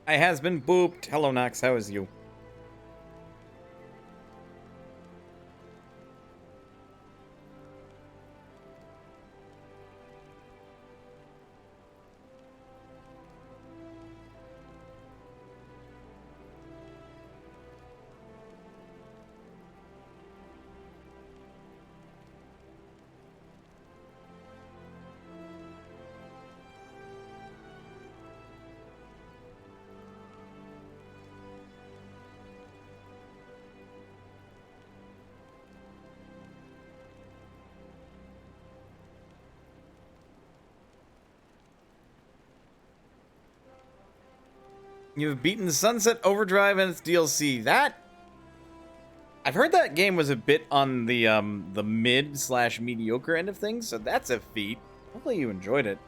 I has been booped. Hello, Nox. How is you? You've beaten Sunset Overdrive and its DLC. I've heard that game was a bit on the mid/mediocre end of things, so that's a feat. Hopefully you enjoyed it.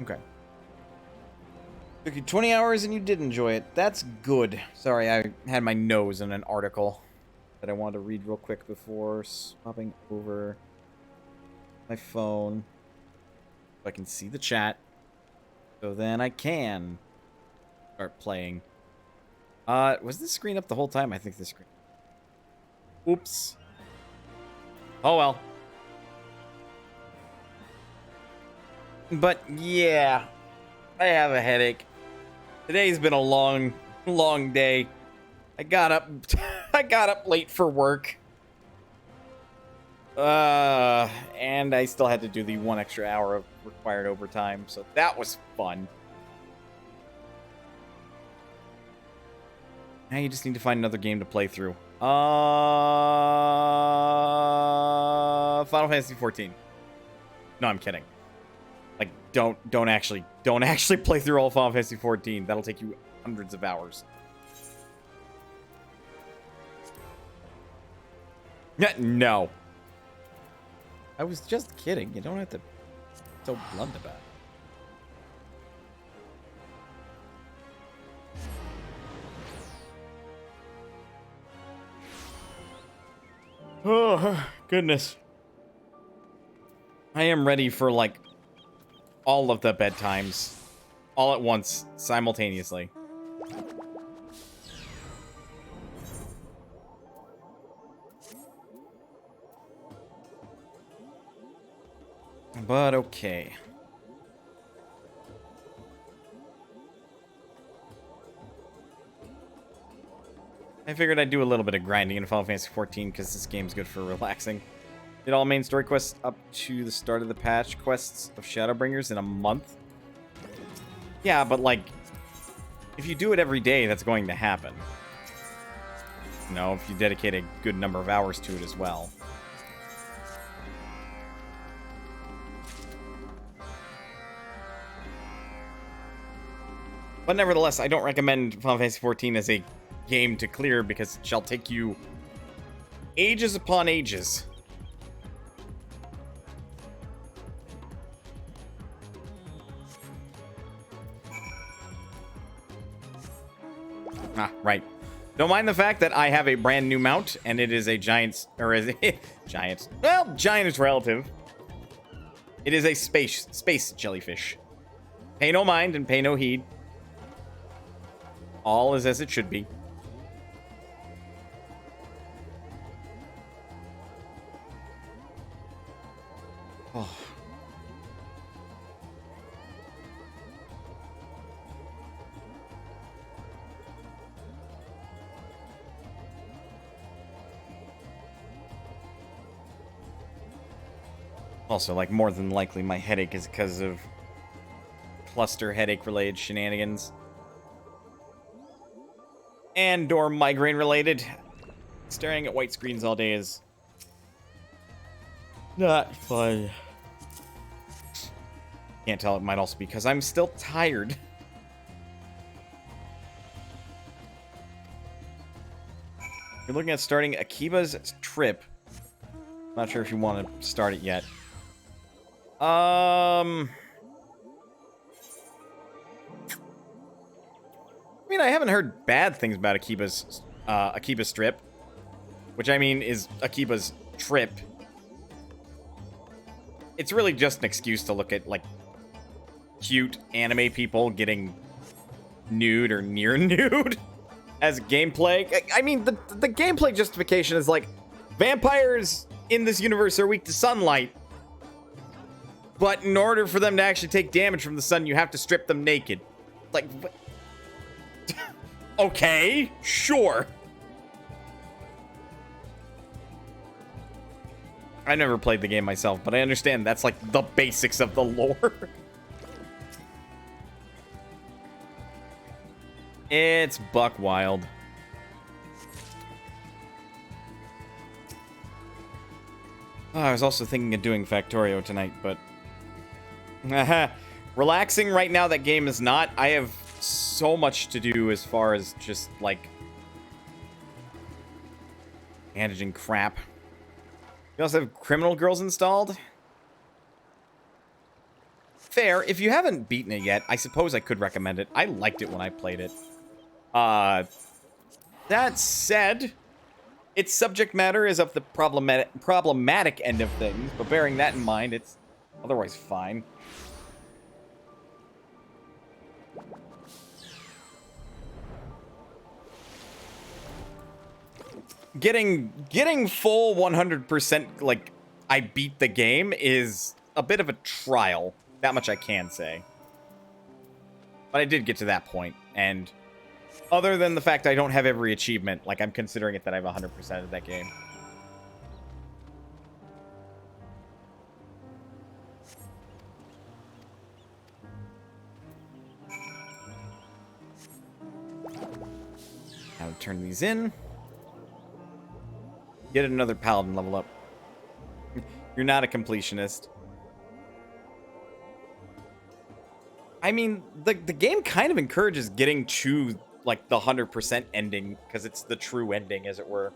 Okay. Took you 20 hours and you did enjoy it. That's good. Sorry, I had my nose in an article that I wanted to read real quick before swapping over my phone. So I can see the chat. So then I can start playing. Was this screen up the whole time? I think this screen. Oops. Oh well. But yeah, I have a headache. Today's been a long day. I got up I got up late for work. And I still had to do the 1 extra hour of required overtime, so that was fun. Now you just need to find another game to play through. Final Fantasy 14. No, I'm kidding. Like, don't actually play through all of Final Fantasy 14. That'll take you hundreds of hours. No. I was just kidding. You don't have to be so blunt about it. Oh, goodness. I am ready for, like, all of the bedtimes. All at once, simultaneously. But okay. I figured I'd do a little bit of grinding in Final Fantasy 14 because this game's good for relaxing. Did all main story quests up to the start of the patch quests of Shadowbringers in a month. Yeah, but like, if you do it every day, that's going to happen. You know, if you dedicate a good number of hours to it as well. But nevertheless, I don't recommend Final Fantasy 14 as a game to clear because it shall take you ages upon ages. Ah, right. Don't mind the fact that I have a brand new mount, and it is a giant, or is it giant? Well, giant is relative. It is a space jellyfish. Pay no mind and pay no heed. All is as it should be. Oh. Also, like, more than likely, my headache is because of cluster headache-related shenanigans. and or migraine related. Staring at white screens all day is not fun. Can't tell, it might also be because I'm still tired. You're looking at starting Akiba's trip. Not sure if you want to start it yet. I mean, I haven't heard bad things about Akiba's trip, which I mean is Akiba's trip. It's really just an excuse to look at like cute anime people getting nude or near nude as gameplay. I mean, the gameplay justification is like vampires in this universe are weak to sunlight, but in order for them to actually take damage from the sun, you have to strip them naked. Like, okay, sure. I never played the game myself, but I understand that's like the basics of the lore. It's buck wild. Oh, I was also thinking of doing Factorio tonight, but relaxing right now, that game is not. I have so much to do as far as just like managing crap. You also have Criminal Girls installed. Fair. If you haven't beaten it yet, I suppose I could recommend it. I liked it when I played it. That said, its subject matter is of the problematic end of things, but bearing that in mind, it's otherwise fine. Getting full 100%, like, I beat the game is a bit of a trial. That much I can say. But I did get to that point, and other than the fact I don't have every achievement, like, I'm considering it that I have 100% of that game. Now turn these in. Get another paladin level up. You're not a completionist. I mean, the game kind of encourages getting to, like, the 100% ending, because it's the true ending, as it were.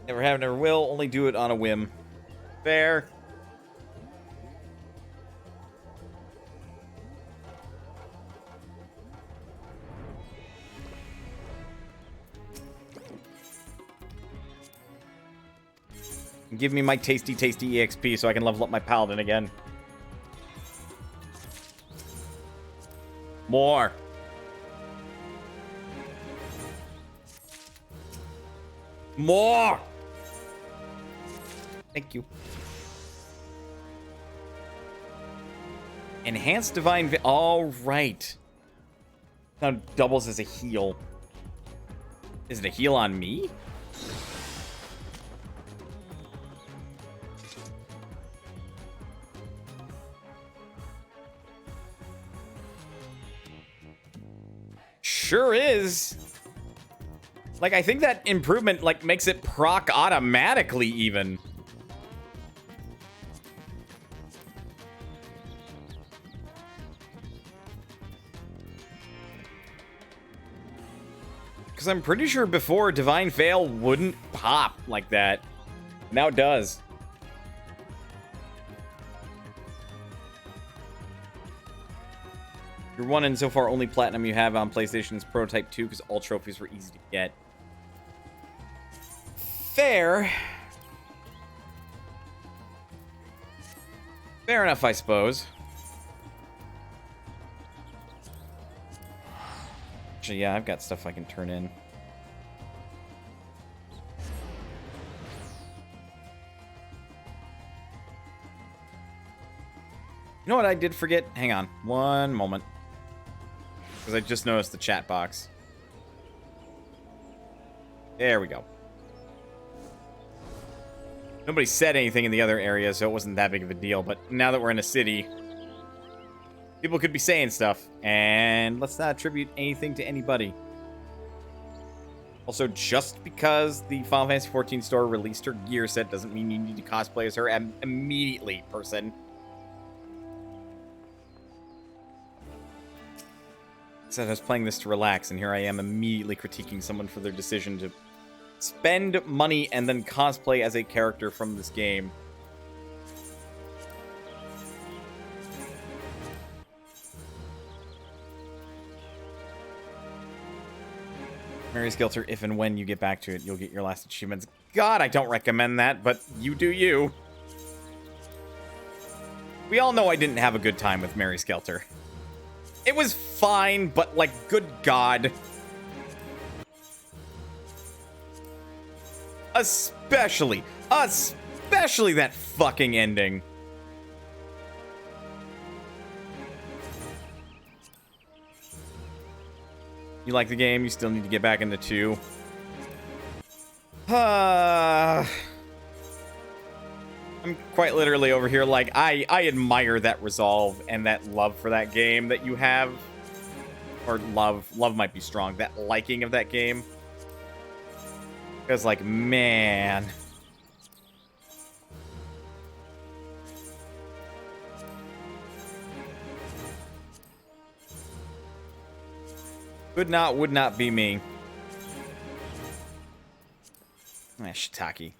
Never have, never will. Only do it on a whim. Fair. Give me my tasty, tasty EXP so I can level up my paladin again. More. More. Thank you. Enhanced Divine... All right. Now doubles as a heal. Is it a heal on me? Sure is. Like, I think that improvement, like, makes it proc automatically, even. Because I'm pretty sure before Divine Veil wouldn't pop like that. Now it does. You're one in so far only platinum you have on PlayStation's Prototype 2 because all trophies were easy to get. Fair. Fair enough, I suppose. Actually, yeah, I've got stuff I can turn in. You know what I did forget? Hang on. One moment. Because I just noticed the chat box. There we go. Nobody said anything in the other area, so it wasn't that big of a deal. But now that we're in a city, People could be saying stuff, and let's not attribute anything to anybody. Also, just because the Final Fantasy XIV store released her gear set doesn't mean you need to cosplay as her immediately, person. Said I was playing this to relax, and here I am immediately critiquing someone for their decision to spend money and then cosplay as a character from this game. Mary's Guilter, if and when you get back to it, you'll get your last achievements. God, I don't recommend that, but you do you. We all know I didn't have a good time with Mary's Guilter. It was fine, but, like, good God. Especially that fucking ending. You like the game? You still need to get back into 2. I'm quite literally over here like, I admire that resolve and that love for that game that you have. Or love might be strong. That liking of that game. Because, like, man. Would not be me. Ah, shiitake.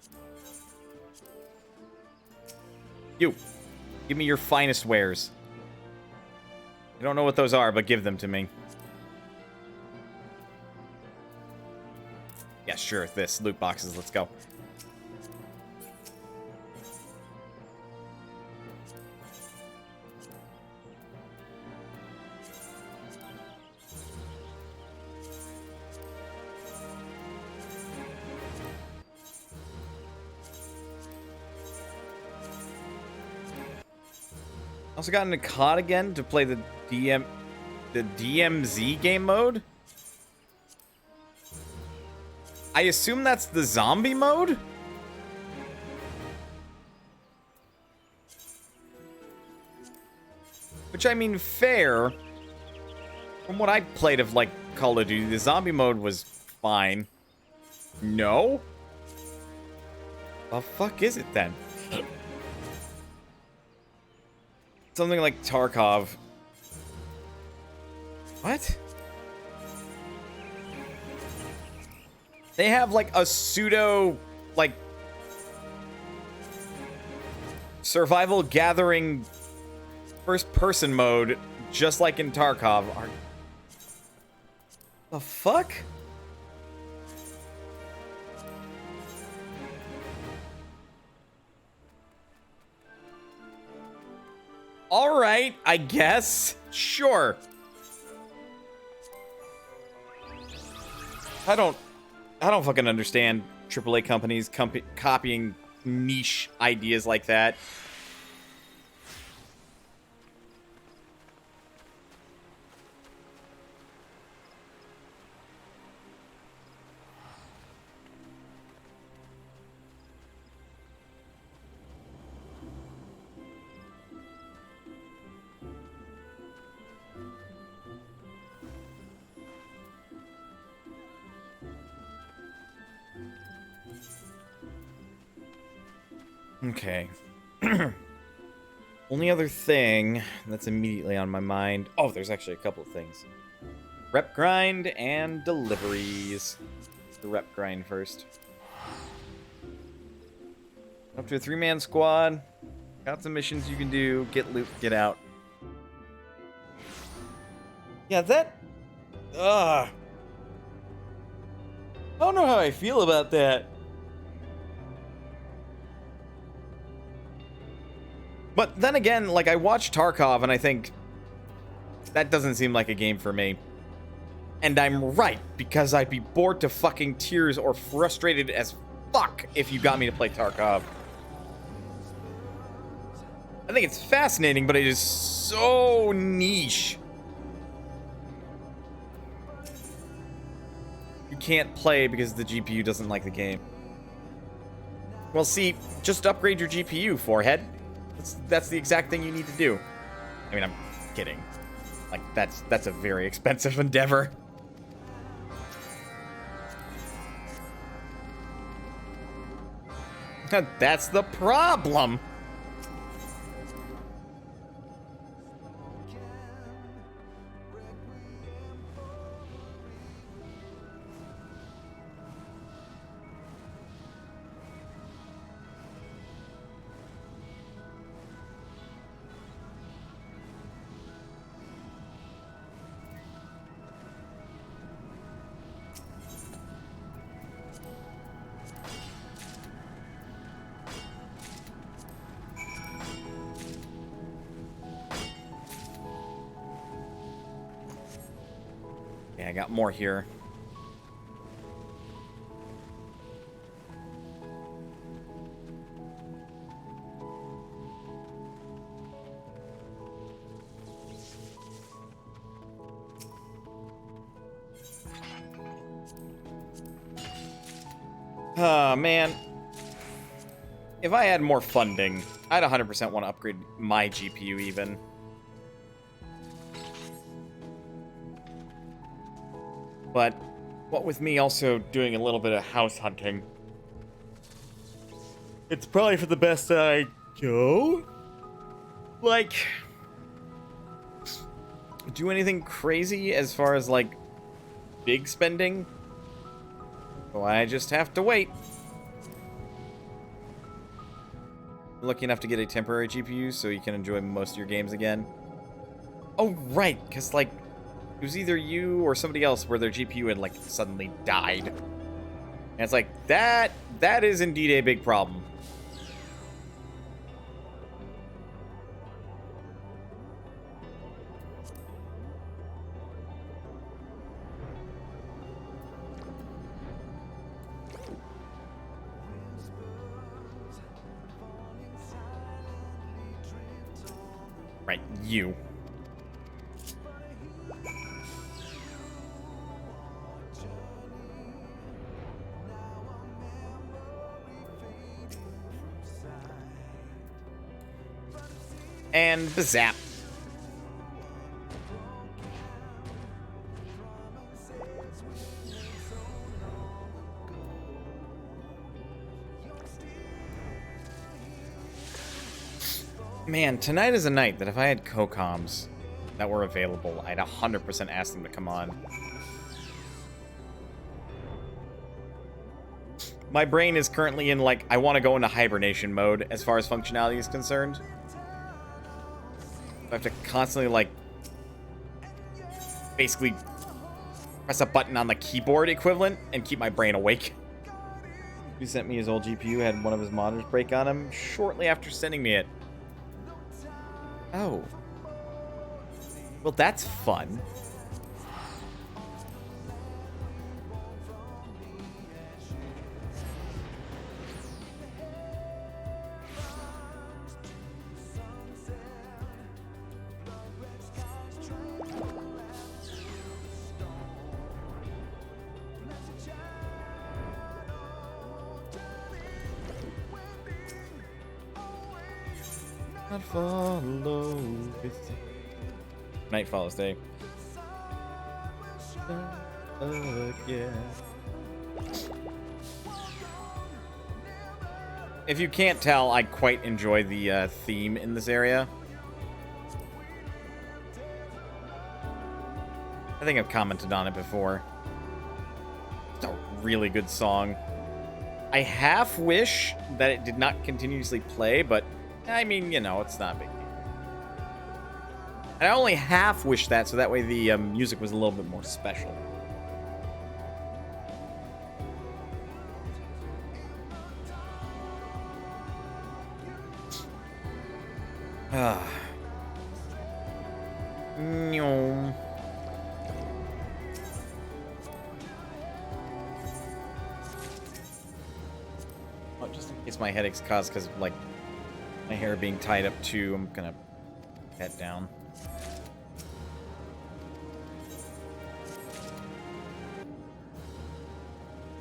You. Give me your finest wares. I don't know what those are, but give them to me. Yeah, sure. This. Loot boxes. Let's go. Also got into COD again to play the DMZ game mode. I assume that's the zombie mode? Which, I mean, fair. From what I played of, like, Call of Duty, the zombie mode was fine. No? The fuck is it, then? Something like Tarkov. What? They have, like, a pseudo, like, survival gathering first-person mode, just like in Tarkov. The fuck? All right, I guess. Sure. I don't fucking understand AAA companies copying niche ideas like that. Okay. Only other thing that's immediately on my mind... Oh, there's actually a couple of things. Rep grind and deliveries. The rep grind first. Up to a 3-man squad. Got some missions you can do. Get loot, get out. Yeah, that... I don't know how I feel about that. But then again, like, I watched Tarkov and I think that doesn't seem like a game for me. And I'm right, because I'd be bored to fucking tears or frustrated as fuck if you got me to play Tarkov. I think it's fascinating, but it is so niche. You can't play because the GPU doesn't like the game. Well, see, just upgrade your GPU, forehead. That's the exact thing you need to do. I mean, I'm kidding. Like, that's a very expensive endeavor. That's the problem. Yeah, I got more here. Oh, man. If I had more funding, I'd 100% want to upgrade my GPU even. But what with me also doing a little bit of house hunting, it's probably for the best I go. Like, do anything crazy as far as, like, big spending? So I just have to wait. Lucky enough to get a temporary GPU so you can enjoy most of your games again. Oh, right, because, like, it was either you or somebody else where their GPU had, like, suddenly died. And it's like, that is indeed a big problem. Right, you. And bazap. Man, tonight is a night that if I had co-coms that were available, I'd 100% ask them to come on. My brain is currently in, like, I want to go into hibernation mode as far as functionality is concerned. I have to constantly, like, basically press a button on the keyboard equivalent and keep my brain awake. He sent me his old GPU, had one of his monitors break on him shortly after sending me it. Oh. Well, that's fun. Not follow with night follows day. Yeah. If you can't tell, I quite enjoy the theme in this area. I think I've commented on it before. It's a really good song. I half wish that it did not continuously play, but I mean, you know, it's not a big deal. And I only half wish that, so that way the music was a little bit more special. No. Well, just in case my headache's caused because of, like, my hair being tied up too, I'm gonna head down.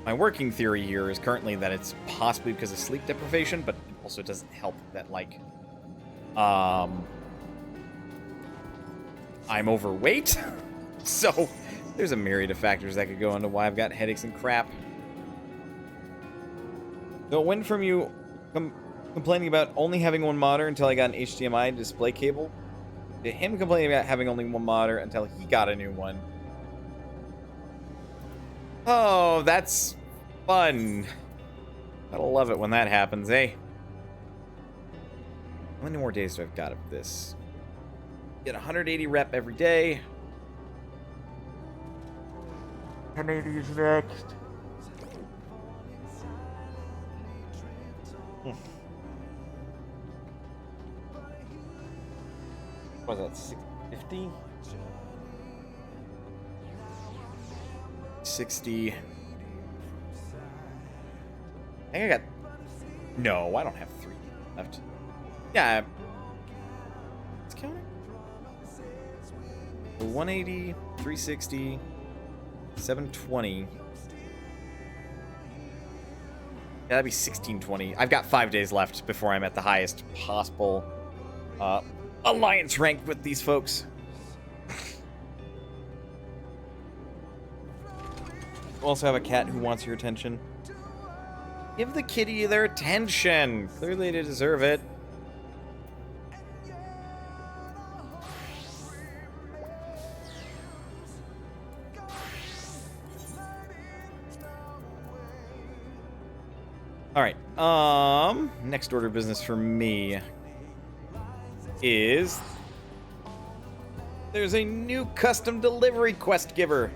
My working theory here is currently that it's possibly because of sleep deprivation, but also it doesn't help that, like, I'm overweight. So there's a myriad of factors that could go into why I've got headaches and crap. So it went from you complaining about only having one monitor until I got an HDMI display cable to him complaining about having only one monitor until he got a new one. Oh, that's fun. Gotta love it when that happens, eh? How many more days do I've got of this? Get 180 rep every day. 180 is next. What was that, 650? 60. I think I got... No, I don't have 3 left. Yeah. It's counting. 180, 360, 720. Yeah, that'd be 1620. I've got 5 days left before I'm at the highest possible alliance rank with these folks. You also have a cat who wants your attention. Give the kitty their attention. Clearly they deserve it. All right. Next order of business for me is there's a new custom delivery quest giver.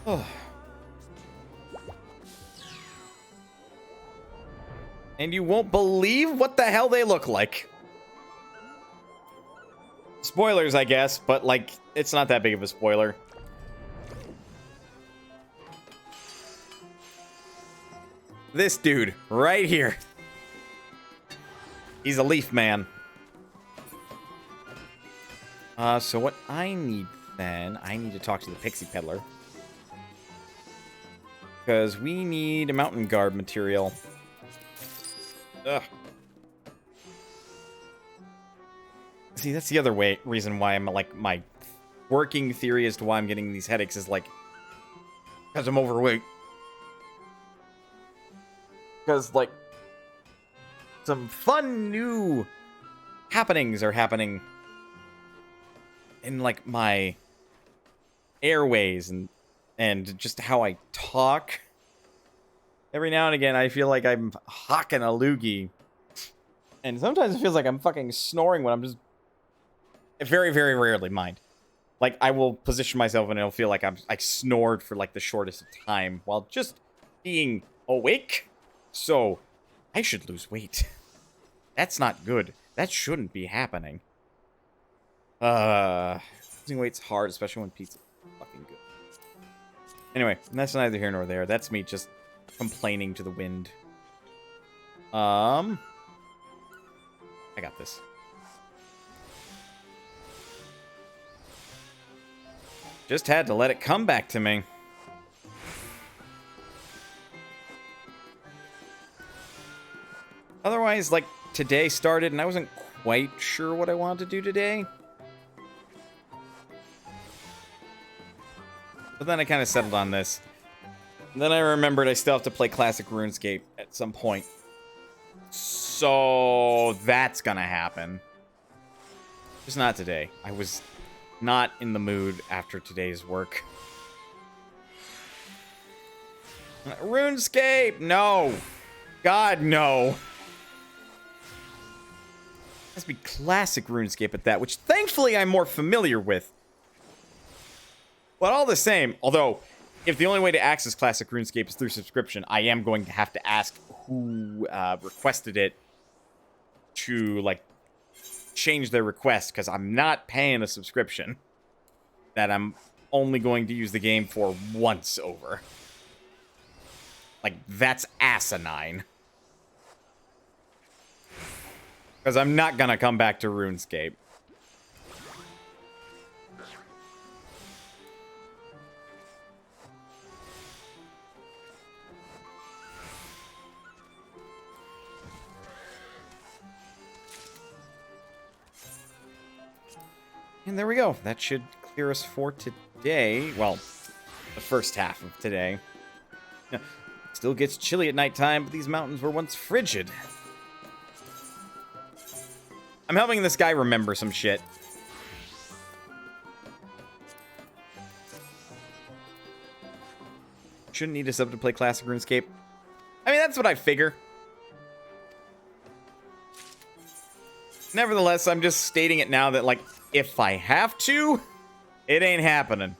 Oh. And you won't believe what the hell they look like. Spoilers, I guess, but like it's not that big of a spoiler. This dude right here. He's a leaf man. So what I need then, I need to talk to the pixie peddler. Because we need a mountain guard material. Ugh. See, that's the other reason why I'm like, my working theory as to why I'm getting these headaches is like, because I'm overweight. Because, like, some fun new happenings are happening in, like, my airways and just how I talk. Every now and again, I feel like I'm hawking a loogie. And sometimes it feels like I'm fucking snoring when I'm just... Very, very rarely, mind. Like, I will position myself and it'll feel like I snored for, like, the shortest of time while just being awake. So, I should lose weight. That's not good. That shouldn't be happening. Losing weight's hard, especially when pizza's fucking good. Anyway, that's neither here nor there. That's me just complaining to the wind. I got this. Just had to let it come back to me. Otherwise, like, today started and I wasn't quite sure what I wanted to do today. But then I kind of settled on this. And then I remembered I still have to play Classic RuneScape at some point. So that's gonna happen. Just not today. I was not in the mood after today's work. RuneScape! No! God, no! It has to be Classic RuneScape at that, which thankfully I'm more familiar with. But all the same, although, if the only way to access Classic RuneScape is through subscription, I am going to have to ask who requested it to, like, change their request, because I'm not paying a subscription that I'm only going to use the game for once over. Like, that's asinine. Because I'm not gonna come back to RuneScape. And there we go. That should clear us for today. Well, the first half of today. Still gets chilly at nighttime, but these mountains were once frigid. I'm helping this guy remember some shit. Shouldn't need a sub to play classic RuneScape. I mean, that's what I figure. Nevertheless, I'm just stating it now that, like, if I have to, it ain't happening.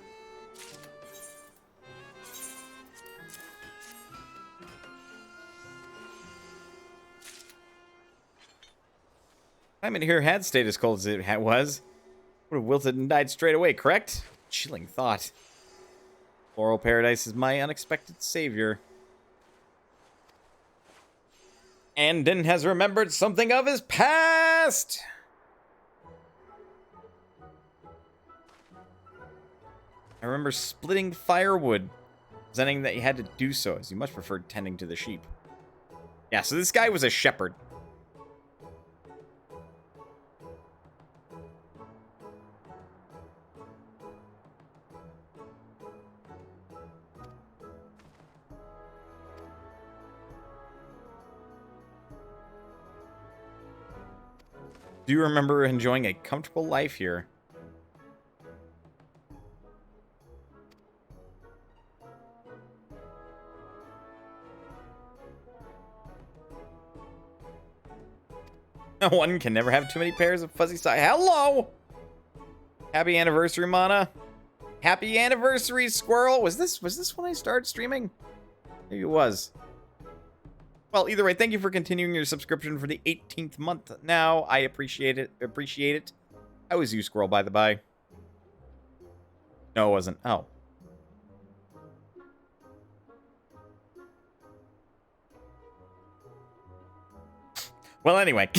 Climate here had stayed as cold as it was. Would have wilted and died straight away, correct? Chilling thought. Floral Paradise is my unexpected savior. Andon has remembered something of his past! I remember splitting firewood, presenting that he had to do so, as he much preferred tending to the sheep. Yeah, so this guy was a shepherd. Do you remember enjoying a comfortable life here? One can never have too many pairs of fuzzy socks. Hello! Happy anniversary, Mana. Happy anniversary, Squirrel. Was this when I started streaming? Maybe it was. Well, either way, thank you for continuing your subscription for the 18th month now. I appreciate it. How was you, Squirrel, by the by? No, it wasn't. Oh. Well, anyway.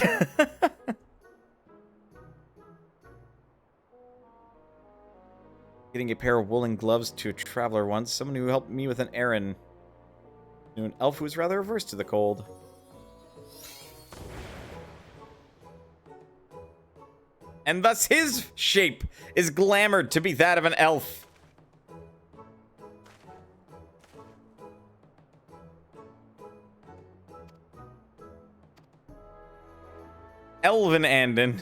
Getting a pair of woolen gloves to a traveler once. Someone who helped me with an errand. Knew an elf who was rather averse to the cold. And thus his shape is glamored to be that of an elf. Elven Andon.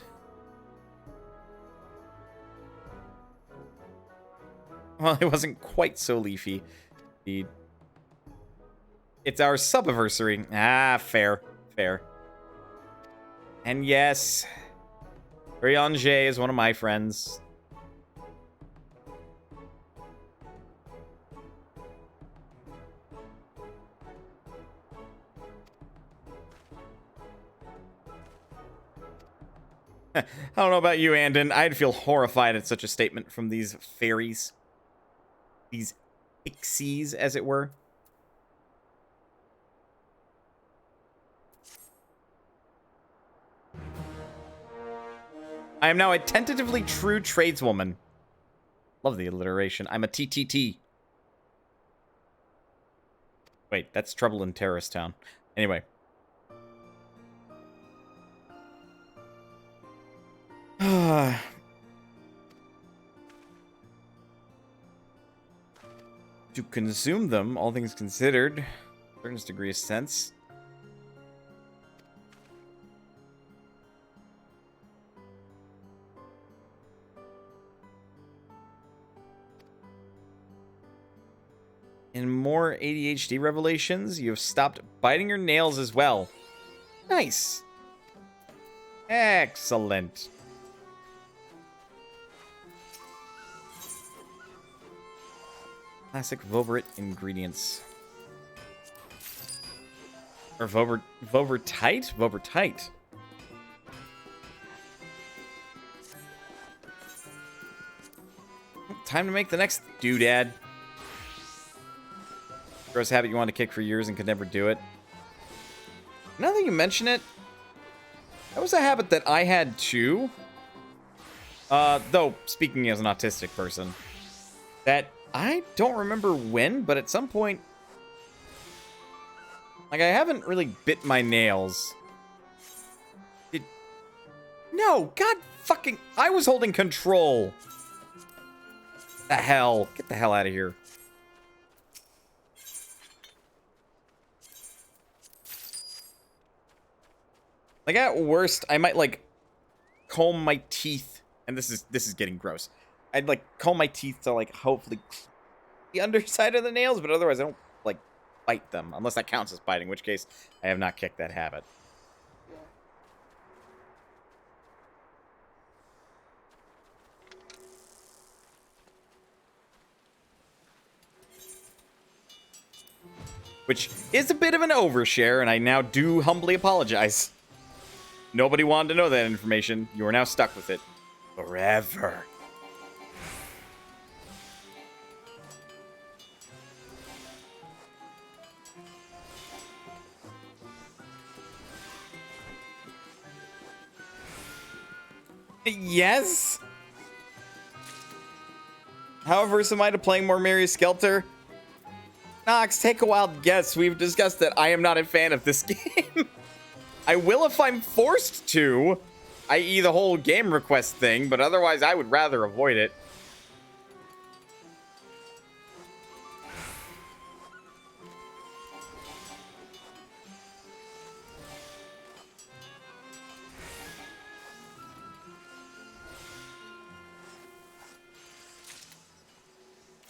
Well, it wasn't quite so leafy. It's our subiversary. Ah, fair. And yes, Briange is one of my friends. I don't know about you, Andon. I'd feel horrified at such a statement from these fairies. These pixies, as it were. I am now a tentatively true tradeswoman. Love the alliteration. I'm a TTT. Wait, that's Trouble in Terrorist Town. Anyway. To consume them, all things considered, a certain degree of sense. In more ADHD revelations, you have stopped biting your nails as well. Nice. Excellent. Classic Voverit ingredients. Or Vovertite? Vovertite. Time to make the next doodad. Gross habit you wanted to kick for years and could never do it. Now that you mention it, that was a habit that I had too. Though, speaking as an autistic person, that I don't remember when, but at some point, like, I haven't really bit my nails. No, God fucking... I was holding control. The hell? Get the hell out of here. Like, at worst, I might, like, comb my teeth. And this is getting gross. I'd, like, comb my teeth to, like, hopefully the underside of the nails, but otherwise I don't, like, bite them. Unless that counts as biting, in which case I have not kicked that habit. Which is a bit of an overshare, and I now do humbly apologize. Nobody wanted to know that information. You are now stuck with it. Forever. Yes? How averse am I to playing more Mary Skelter? Nox, take a wild guess. We've discussed that I am not a fan of this game. I will if I'm forced to, i.e. the whole game request thing, but otherwise I would rather avoid it.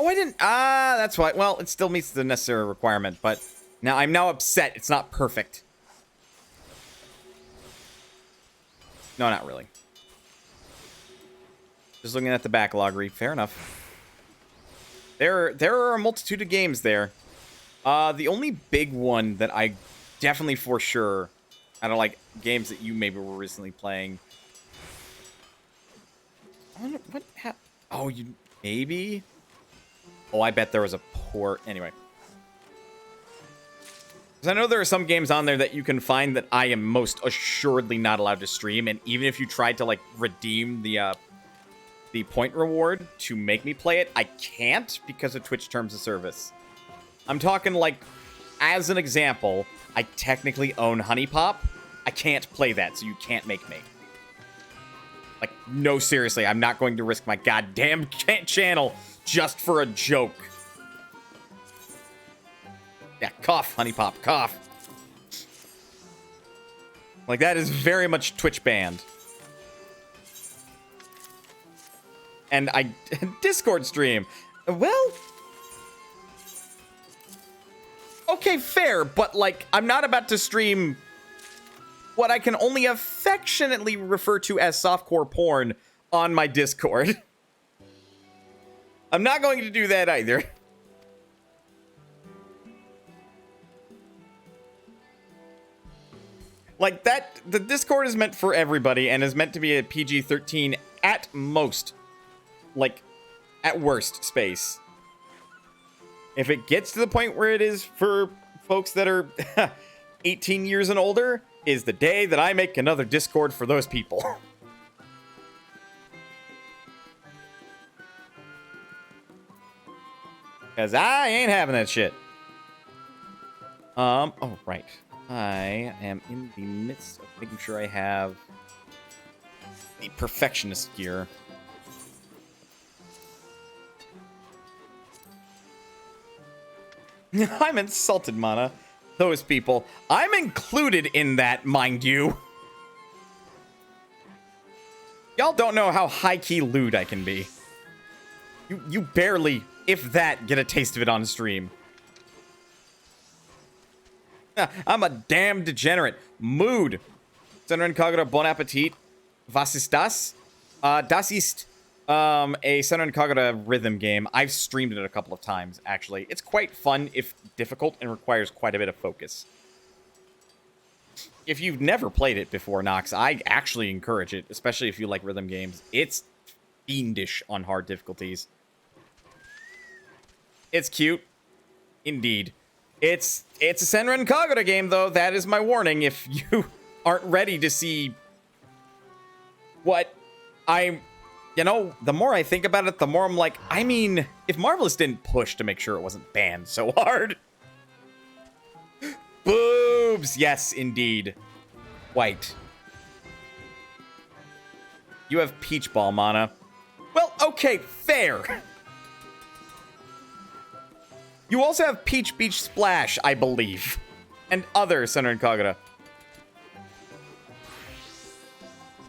Oh, I didn't. Ah, that's why. Well, it still meets the necessary requirement, but now I'm now upset. It's not perfect. No, not really. Just looking at the backlog read. Fair enough. There are a multitude of games there. The only big one that I definitely for sure, I don't like games that you maybe were recently playing. What happened? Oh, you maybe. Oh, I bet there was a port. Anyway. Because I know there are some games on there that you can find that I am most assuredly not allowed to stream. And even if you tried to, like, redeem the point reward to make me play it, I can't because of Twitch terms of service. I'm talking, like, as an example, I technically own Honey Pop. I can't play that, so you can't make me. Like, no, seriously, I'm not going to risk my goddamn channel just for a joke. Yeah, cough, Honey Pop, cough. Like, that is very much Twitch banned. And I... Discord stream. Well... Okay, fair, but, like, I'm not about to stream what I can only affectionately refer to as softcore porn on my Discord. I'm not going to do that either. Like, that, the Discord is meant for everybody and is meant to be a PG-13 at most. Like, at worst, space. If it gets to the point where it is for folks that are 18 years and older, is the day that I make another Discord for those people. Because I ain't having that shit. Oh, right. I am in the midst of making sure I have the perfectionist gear. I'm insulted, Mana. Those people. I'm included in that, mind you. Y'all don't know how high-key lewd I can be. You barely, if that, get a taste of it on stream. I'm a damn degenerate. Mood. Senra Incognitor, bon appetit. Was ist das? Das ist a Senra Incognitor rhythm game. I've streamed it a couple of times, actually. It's quite fun, if difficult, and requires quite a bit of focus. If you've never played it before, Nox, I actually encourage it, especially if you like rhythm games. It's fiendish on hard difficulties. It's cute. Indeed. It's a Senra Incognitor game, though. That is my warning. If you aren't ready to see what I'm... You know, the more I think about it, the more I'm like, I mean, if Marvelous didn't push to make sure it wasn't banned so hard. Boobs! Yes, indeed. White. You have Peach Ball mana. Well, okay, fair. You also have Peach Beach Splash, I believe. And other Center and Kagura.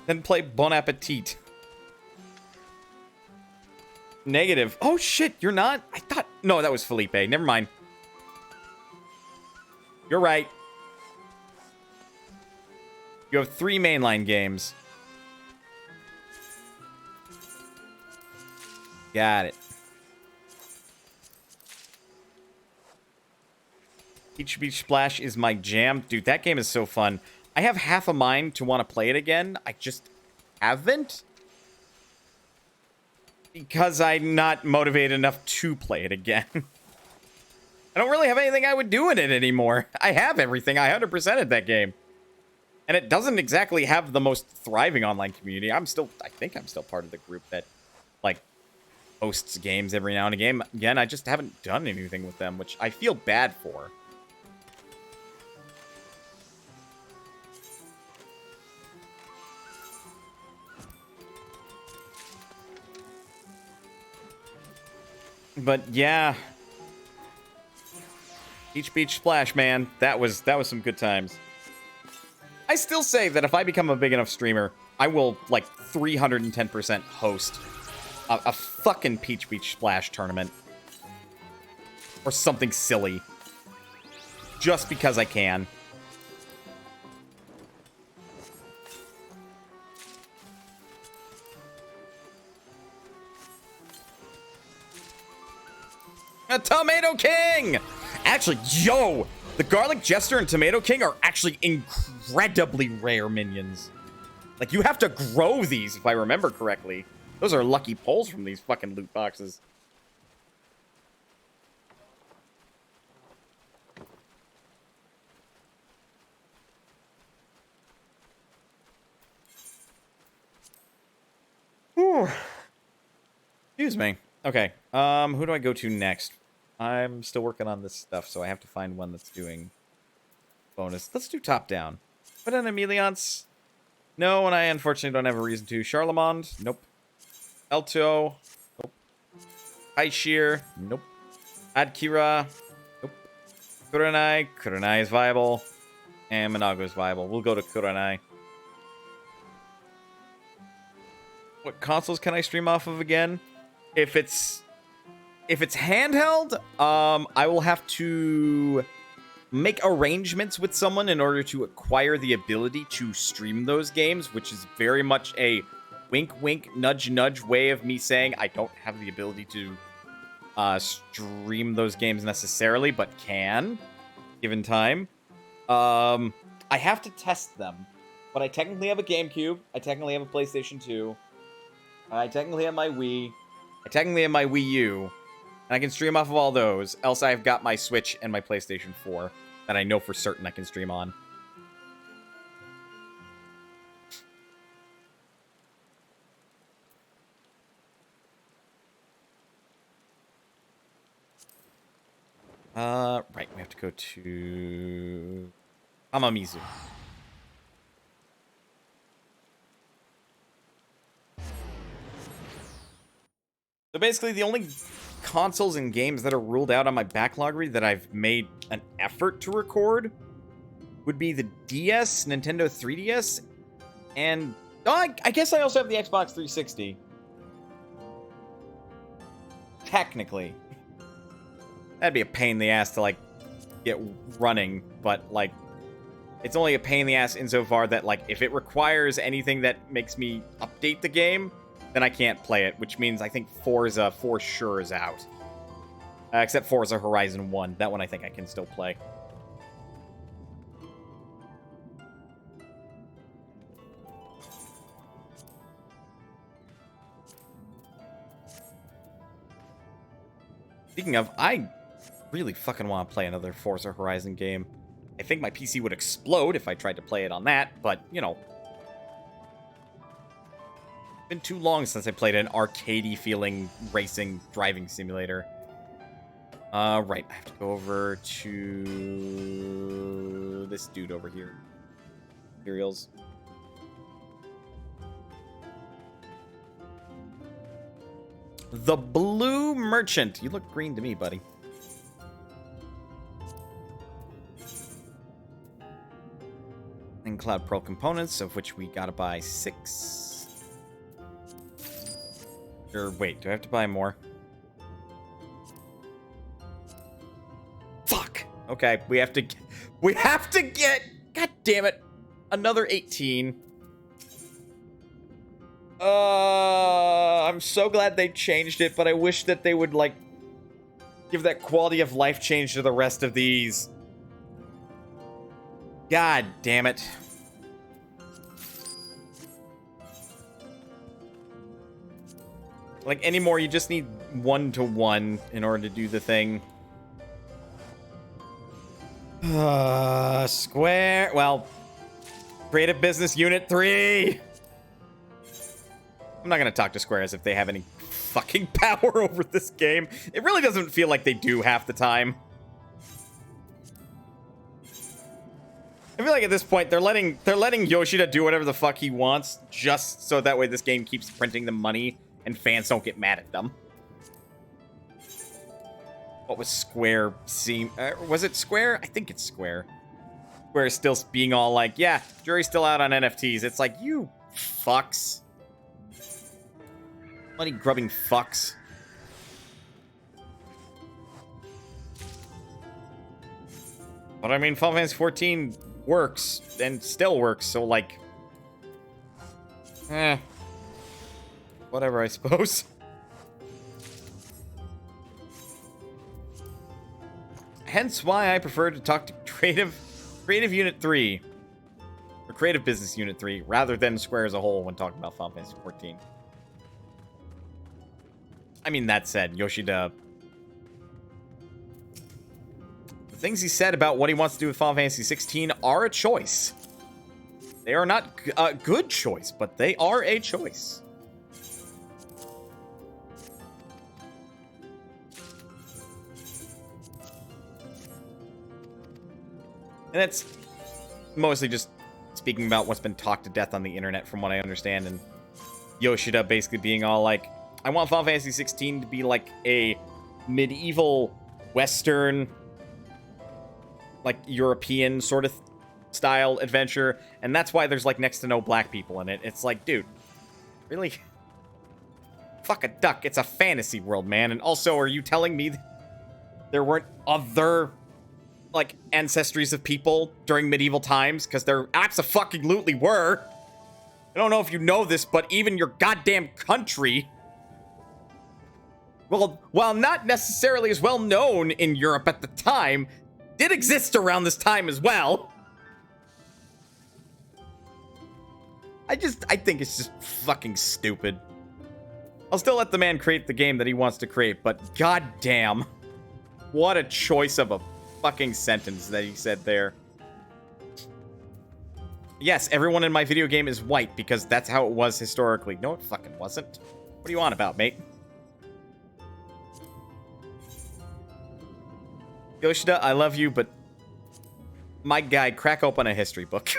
Then play Bon Appetit. Negative. Oh, shit, you're not? I thought... No, that was Felipe. Never mind. You're right. You have 3 mainline games. Got it. Peach Beach Splash is my jam. Dude, that game is so fun. I have half a mind to want to play it again. I just haven't. Because I'm not motivated enough to play it again. I don't really have anything I would do in it anymore. I have everything. I 100%ed that game. And it doesn't exactly have the most thriving online community. I think I'm still part of the group that, like, hosts games every now and again. I just haven't done anything with them, which I feel bad for. But yeah, Peach Beach Splash, man, that was some good times. I still say that if I become a big enough streamer, I will like 310% host a fucking Peach Beach Splash tournament or something silly, just because I can. A Tomato King! Actually, yo! The Garlic Jester and Tomato King are actually incredibly rare minions. Like, you have to grow these, if I remember correctly. Those are lucky pulls from these fucking loot boxes. Whew. Excuse me. Okay, who do I go to next? I'm still working on this stuff, so I have to find one that's doing bonus. Let's do top-down. Put in Emeliance. No, and I unfortunately don't have a reason to. Charlemont. Nope. Elto. Nope. Aishir. Nope. Adkira. Nope. Kuranai. Kuranai is viable. And Monago is viable. We'll go to Kuranai. What consoles can I stream off of again? If it's handheld, I will have to make arrangements with someone in order to acquire the ability to stream those games, which is very much a wink, wink, nudge, nudge way of me saying I don't have the ability to stream those games necessarily, but can, given time. I have to test them, but I technically have a GameCube. I technically have a PlayStation 2. I technically have my Wii. I technically have my Wii U, and I can stream off of all those. Else I've got my Switch and my PlayStation 4 that I know for certain I can stream on. Right, we have to go to Amamizu. So basically, the only consoles and games that are ruled out on my backlog read that I've made an effort to record would be the DS, Nintendo 3DS, and I guess I also have the Xbox 360. Technically. That'd be a pain in the ass to, like, get running, but, like, it's only a pain in the ass insofar that, like, if it requires anything that makes me update the game, then I can't play it, which means I think Forza for sure is out. Except Forza Horizon 1. That one I think I can still play. Speaking of, I really fucking want to play another Forza Horizon game. I think my PC would explode if I tried to play it on that, but, you know. It's been too long since I played an arcadey feeling racing driving simulator. Right, I have to go over to this dude over here. Materials. The Blue Merchant. You look green to me, buddy. And Cloud Pearl components, of which we gotta buy 6. Or wait, do I have to buy more? Fuck. Okay, we have to get, god damn it, another 18. I'm so glad they changed it, but I wish that they would, like, give that quality of life change to the rest of these. God damn it. Like, anymore, you just need 1-to-1 in order to do the thing. Square. Well, Creative Business Unit 3. I'm not gonna talk to Square as if they have any fucking power over this game. It really doesn't feel like they do half the time. I feel like at this point they're letting Yoshida do whatever the fuck he wants, just so that way this game keeps printing them money and fans don't get mad at them. What was Square seem? Was it Square? I think it's Square. Square is still being all like, yeah, jury's still out on NFTs. It's like, you fucks. Money grubbing fucks. But I mean, Final Fantasy 14 works and still works, so like, whatever, I suppose. Hence why I prefer to talk to Creative Unit 3 or Creative Business Unit 3 rather than Square as a whole when talking about Final Fantasy 14. I mean, that said, Yoshida, the things he said about what he wants to do with Final Fantasy 16 are a choice. They are not a good choice, but they are a choice. And that's mostly just speaking about what's been talked to death on the internet, from what I understand, and Yoshida basically being all like, I want Final Fantasy 16 to be like a medieval Western, like European sort of style adventure, and that's why there's like next to no black people in it. It's like, dude, really? Fuck a duck. It's a fantasy world, man. And also, are you telling me there weren't other, like, ancestries of people during medieval times? Because there abso-fucking-lutely were. I don't know if you know this, but even your goddamn country, well, while not necessarily as well known in Europe at the time, did exist around this time as well. I think it's just fucking stupid. I'll still let the man create the game that he wants to create, but goddamn, what a choice of a fucking sentence that he said there. Yes, everyone in my video game is white because that's how it was historically. No, it fucking wasn't. What are you on about, mate? Yoshida, I love you, but my guy, crack open a history book.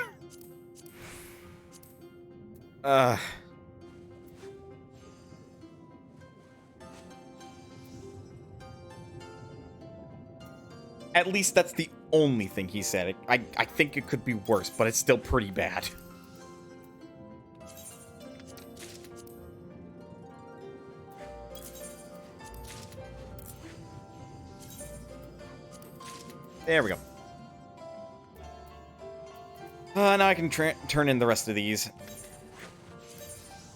At least that's the only thing he said. I think it could be worse, but it's still pretty bad. There we go. Now I can turn in the rest of these,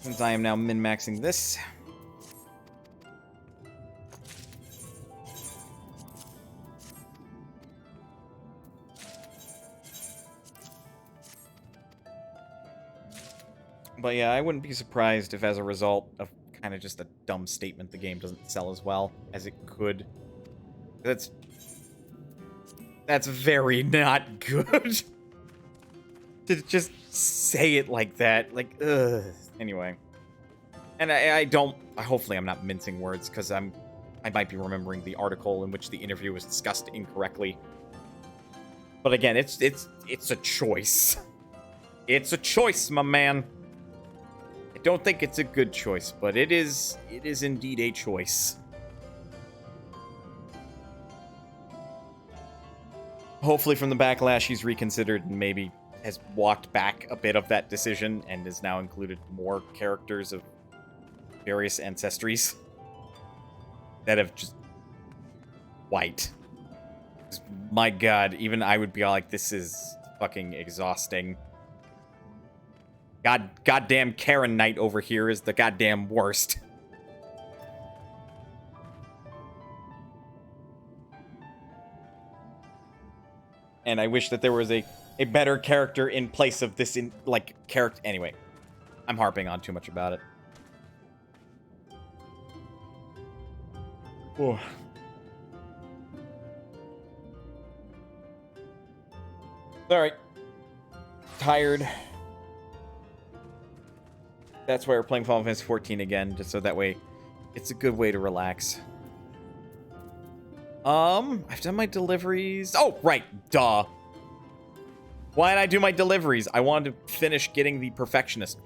since I am now min-maxing this. But yeah, I wouldn't be surprised if as a result of kind of just a dumb statement, the game doesn't sell as well as it could. That's very not good. To just say it like that. Like, ugh. Anyway. And hopefully I'm not mincing words, because I might be remembering the article in which the interview was discussed incorrectly. But again, it's a choice. It's a choice, my man. I don't think it's a good choice, but it is indeed a choice. Hopefully from the backlash he's reconsidered and maybe has walked back a bit of that decision and has now included more characters of various ancestries that have just white. My god, even I would be all like, this is fucking exhausting. Goddamn Karen Knight over here is the goddamn worst. And I wish that there was a better character in place of this character. Anyway, I'm harping on too much about it. Oh. Alright. Tired. That's why we're playing Final Fantasy 14 again, just so that way it's a good way to relax. I've done my deliveries. Oh, right. Duh. Why did I do my deliveries? I wanted to finish getting the perfectionist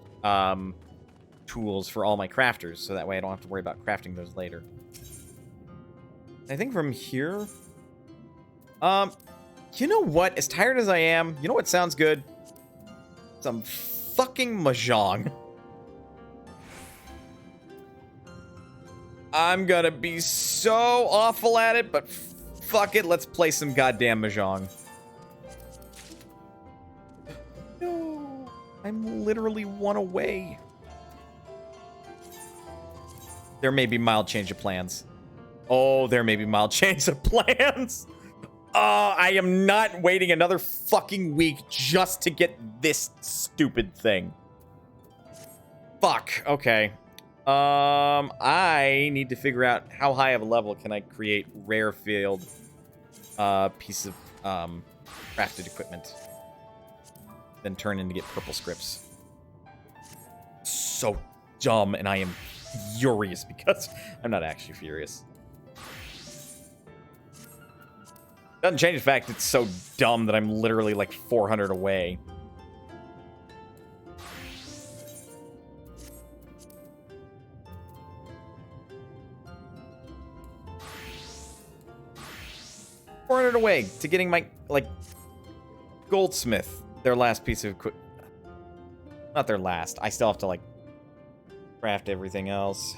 tools for all my crafters, so that way I don't have to worry about crafting those later. I think from here... you know what? As tired as I am, you know what sounds good? Some fucking mahjong. I'm gonna be so awful at it, but fuck it, let's play some goddamn mahjong. No, I'm literally one away. There may be mild change of plans. Oh, there may be mild change of plans. I am not waiting another fucking week just to get this stupid thing. Fuck, okay. I need to figure out how high of a level can I create rare field piece of crafted equipment. Then turn in to get purple scripts. So dumb, and I am furious because I'm not actually furious. Doesn't change the fact it's so dumb that I'm literally like 400 away. Away to getting my, like, goldsmith, their last piece of equipment. Not their last. I still have to, like, craft everything else.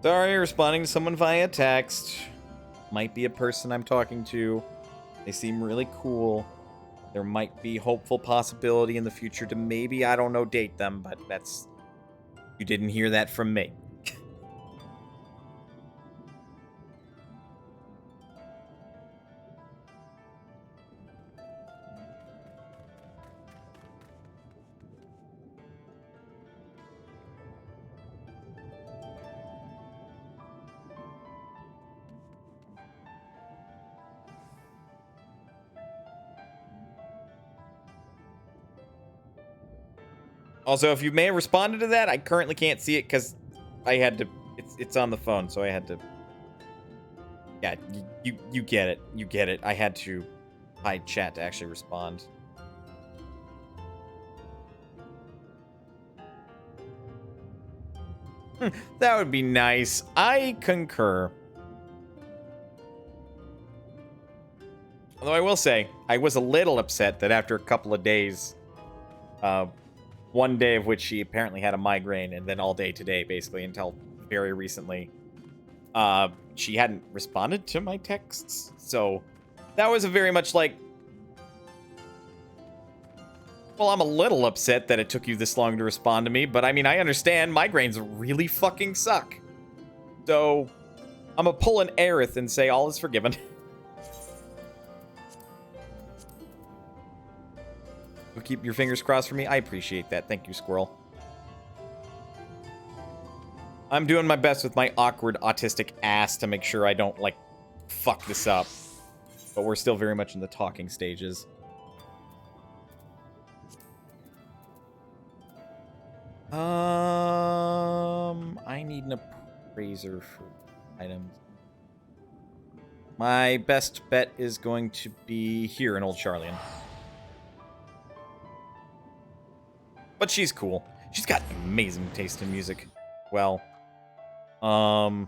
Sorry, responding to someone via text. Might be a person I'm talking to. They seem really cool. There might be hopeful possibility in the future to maybe, I don't know, date them, but that's... You didn't hear that from me. Also, if you may have responded to that, I currently can't see it because I had to... It's on the phone, so I had to... Yeah, you get it. You get it. I had to hide chat to actually respond. That would be nice. I concur. Although I will say, I was a little upset that after a couple of days... one day of which she apparently had a migraine, and then all day today, basically, until very recently, she hadn't responded to my texts. So that was a very much like, well, I'm a little upset that it took you this long to respond to me, but I mean, I understand migraines really fucking suck. So I'm gonna pull an Aerith and say all is forgiven. Keep your fingers crossed for me. I appreciate that. Thank you, Squirrel. I'm doing my best with my awkward autistic ass to make sure I don't, like, fuck this up. But we're still very much in the talking stages. I need an appraiser for items. My best bet is going to be here in Old Charlian. But she's cool. She's got amazing taste in music. Well, that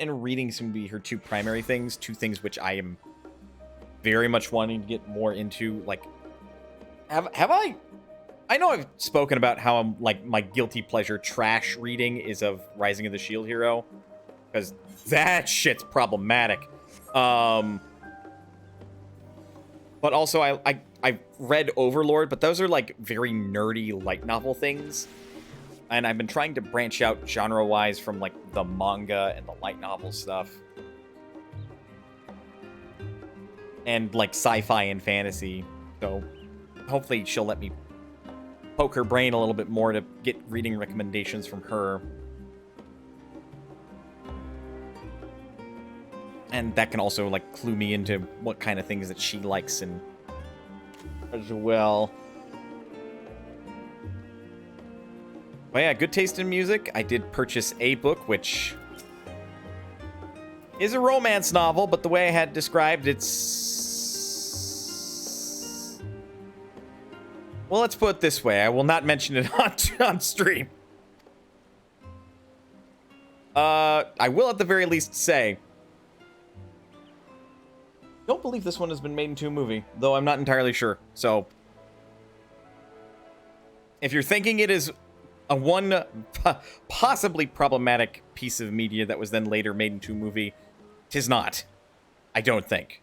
and reading seem to be her two primary things. Two things which I am very much wanting to get more into. Like, have I know I've spoken about how I'm, like, my guilty pleasure trash reading is of Rising of the Shield Hero. Because that shit's problematic. But also, I've read Overlord, but those are, like, very nerdy light novel things. And I've been trying to branch out genre-wise from, like, the manga and the light novel stuff. And, like, sci-fi and fantasy. So, hopefully she'll let me poke her brain a little bit more to get reading recommendations from her. And that can also, like, clue me into what kind of things that she likes and as well. But yeah, good taste in music. I did purchase a book, which is a romance novel, but the way I had described it's... Well, let's put it this way. I will not mention it on stream. I will at the very least say... Don't believe this one has been made into a movie, though I'm not entirely sure. So, if you're thinking it is a one possibly problematic piece of media that was then later made into a movie, 'tis not. I don't think.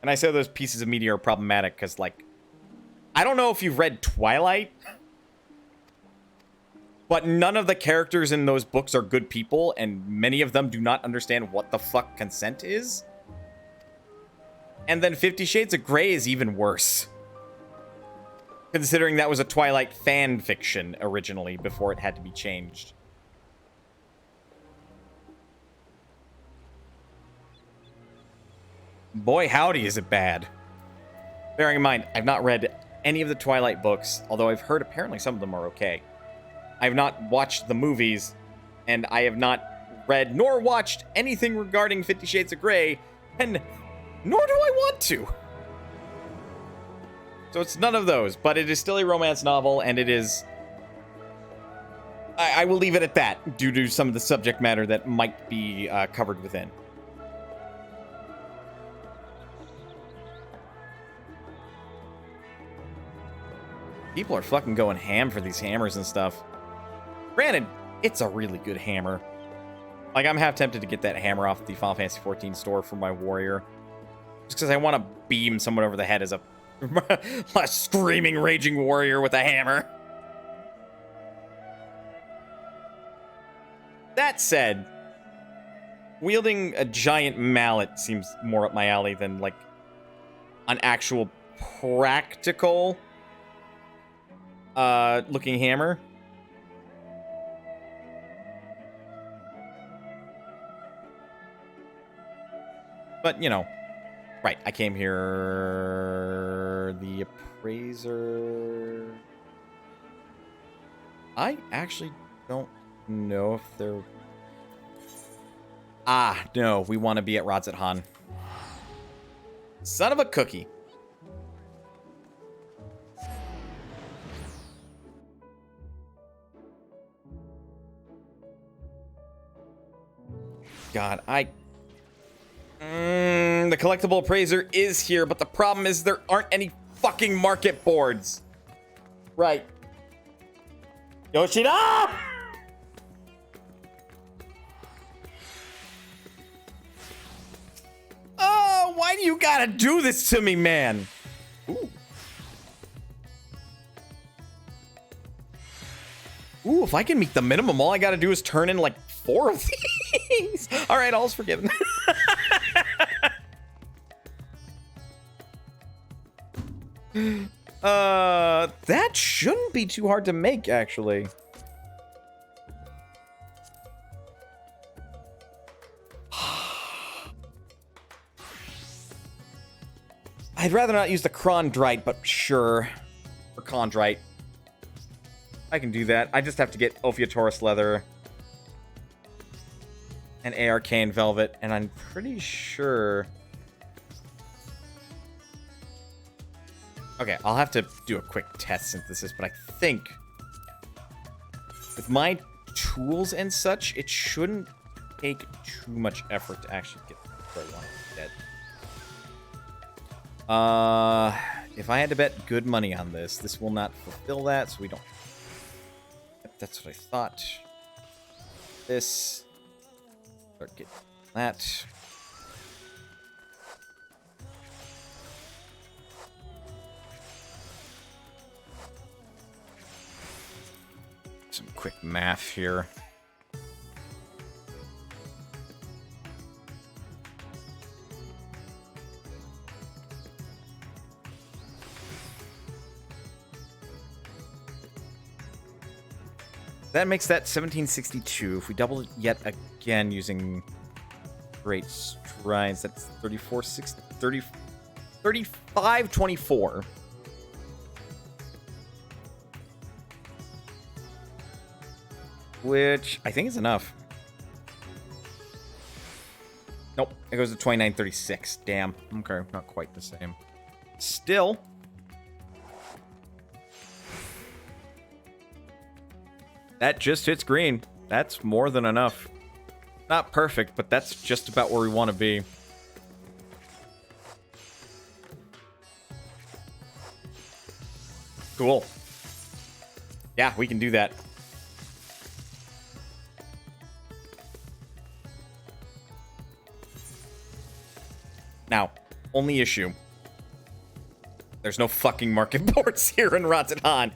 And I say those pieces of media are problematic because, like, I don't know if you've read Twilight, but none of the characters in those books are good people, and many of them do not understand what the fuck consent is. And then 50 Shades of Grey is even worse. Considering that was a Twilight fan fiction originally, before it had to be changed. Boy, howdy, is it bad. Bearing in mind, I've not read any of the Twilight books, although I've heard apparently some of them are okay. I have not watched the movies, and I have not read nor watched anything regarding 50 Shades of Grey, and nor do I want to. So it's none of those, but it is still a romance novel, and it is... I will leave it at that, due to some of the subject matter that might be covered within. People are fucking going ham for these hammers and stuff. Granted, it's a really good hammer. Like, I'm half tempted to get that hammer off the Final Fantasy XIV store for my warrior. Just because I want to beam someone over the head as a screaming, raging warrior with a hammer. That said, wielding a giant mallet seems more up my alley than, like, an actual practical looking hammer. But, you know, right, I came here... The appraiser... I actually don't know if they're... Ah, no, we want to be at Rods at Han. Son of a cookie. God, the collectible appraiser is here, but the problem is there aren't any fucking market boards. Right. Yoshida! Oh, why do you gotta do this to me, man? Ooh. Ooh, if I can meet the minimum, all I gotta do is turn in, like, 4 of these. All right, all's forgiven. That shouldn't be too hard to make, actually. I'd rather not use the chondrite, but sure. Or chondrite. I can do that. I just have to get Ophiuchorus leather and Arcane velvet, and I'm pretty sure... Okay, I'll have to do a quick test synthesis, but I think with my tools and such, it shouldn't take too much effort to actually get where I want to get. If I had to bet good money on this, this will not fulfill that, so we don't... Yep, that's what I thought. This... Start getting that. Some quick math here. That makes that 1762. If we double it yet again using great strides, that's 3460, 3524. Which I think is enough. Nope, it goes to 2936. Damn. Okay, not quite the same. Still. That just hits green. That's more than enough. Not perfect, but that's just about where we want to be. Cool. Yeah, we can do that. Now, only issue. There's no fucking market boards here in Rotterdam.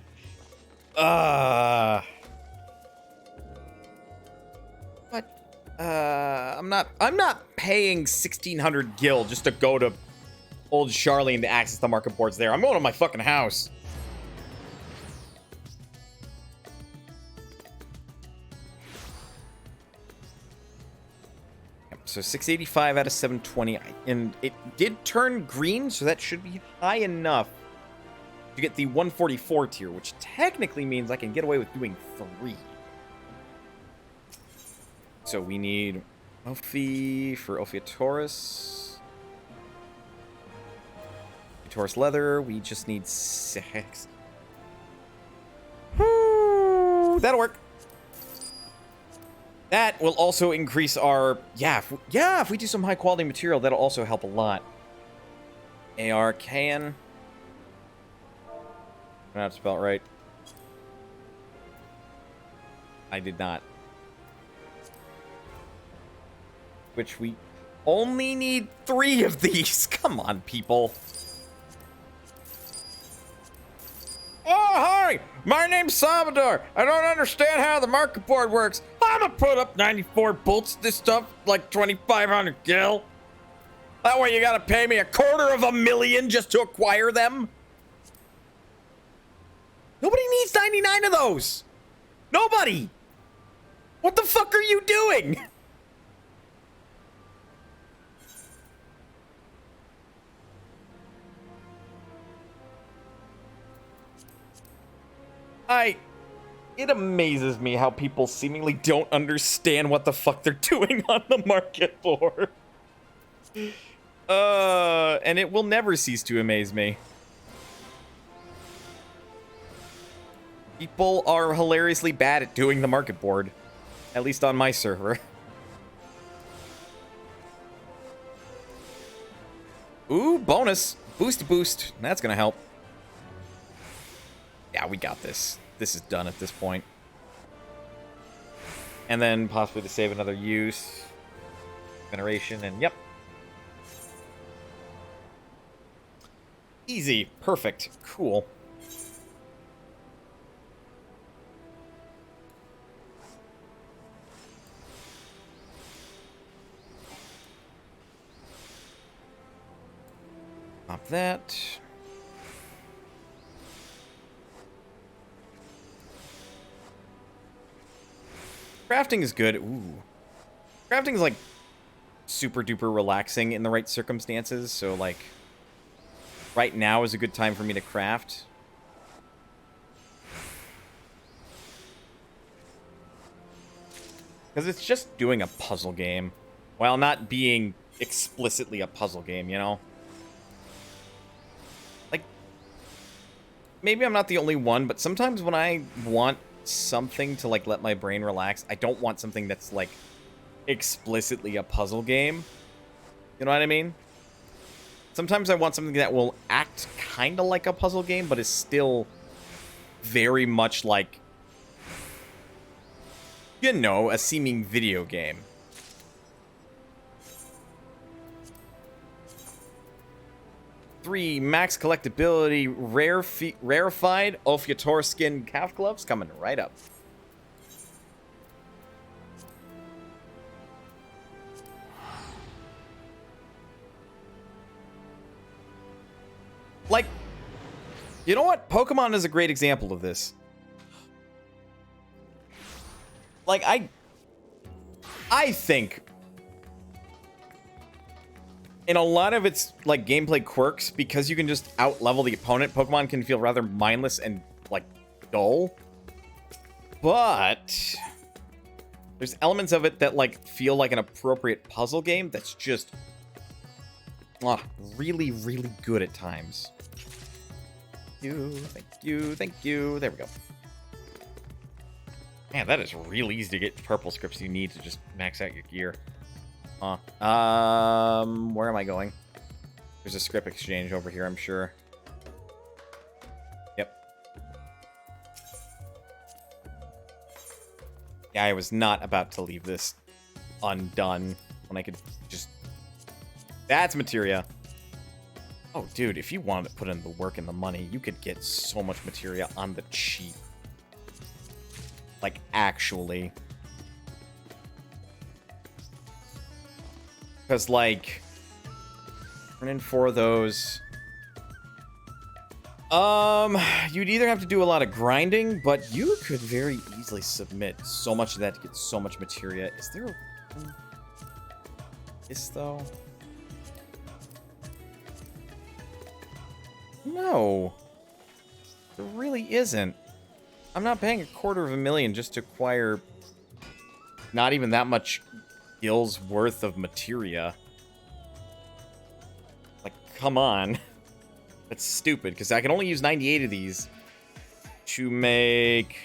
I'm not paying 1,600 gil just to go to Old Charlene to access the market boards there. I'm going to my fucking house. Yep, so 685 out of 720. And it did turn green, so that should be high enough to get the 144 tier, which technically means I can get away with doing 3. So we need Ophi for Ophiuchorus. Taurus leather, we just need 6. Woo, that'll work. That will also increase our... if we do some high quality material, that'll also help a lot. AR can. Not spelled right. I did not. Which we only need 3 of these. Come on, people. Oh, hi! My name's Salvador. I don't understand how the market board works. I'm gonna put up 94 bolts. This stuff like 2,500 gil. That way you gotta pay me $250,000 just to acquire them. Nobody needs 99 of those. Nobody. What the fuck are you doing? It amazes me how people seemingly don't understand what the fuck they're doing on the market board. And it will never cease to amaze me. People are hilariously bad at doing the market board. At least on my server. Ooh, bonus. Boost. That's gonna help. Yeah, we got this. This is done at this point. And then possibly to save another use. Generation, and yep. Easy. Perfect. Cool. Pop that. Crafting is good. Ooh. Crafting is like super duper relaxing in the right circumstances, so like right now is a good time for me to craft. Because it's just doing a puzzle game, while not being explicitly a puzzle game, you know? Like, maybe I'm not the only one, but sometimes when I want something to, like, let my brain relax, I don't want something that's, like, explicitly a puzzle game. You know what I mean? Sometimes I want something that will act kind of like a puzzle game, but is still very much like, you know, a seeming video game. Three max collectability, rarefied Ophiator skin calf gloves coming right up. Like, you know what? Pokemon is a great example of this. Like, I think in a lot of its, like, gameplay quirks, because you can just out-level the opponent, Pokemon can feel rather mindless and, like, dull. But there's elements of it that, like, feel like an appropriate puzzle game that's just really, really good at times. Thank you, thank you. There we go. Man, that is really easy to get purple scripts you need to just max out your gear. Huh. Where am I going? There's a script exchange over here, I'm sure. Yep. Yeah, I was not about to leave this undone when I could just... That's materia. Oh, dude, if you wanted to put in the work and the money, you could get so much materia on the cheap. Like, actually. Because, like, turn in 4 of those. You'd either have to do a lot of grinding, but you could very easily submit so much of that to get so much materia. Is there a... Is, though? No. There really isn't. I'm not paying $250,000 just to acquire not even that much gills worth of materia. Like, come on. That's stupid, because I can only use 98 of these to make,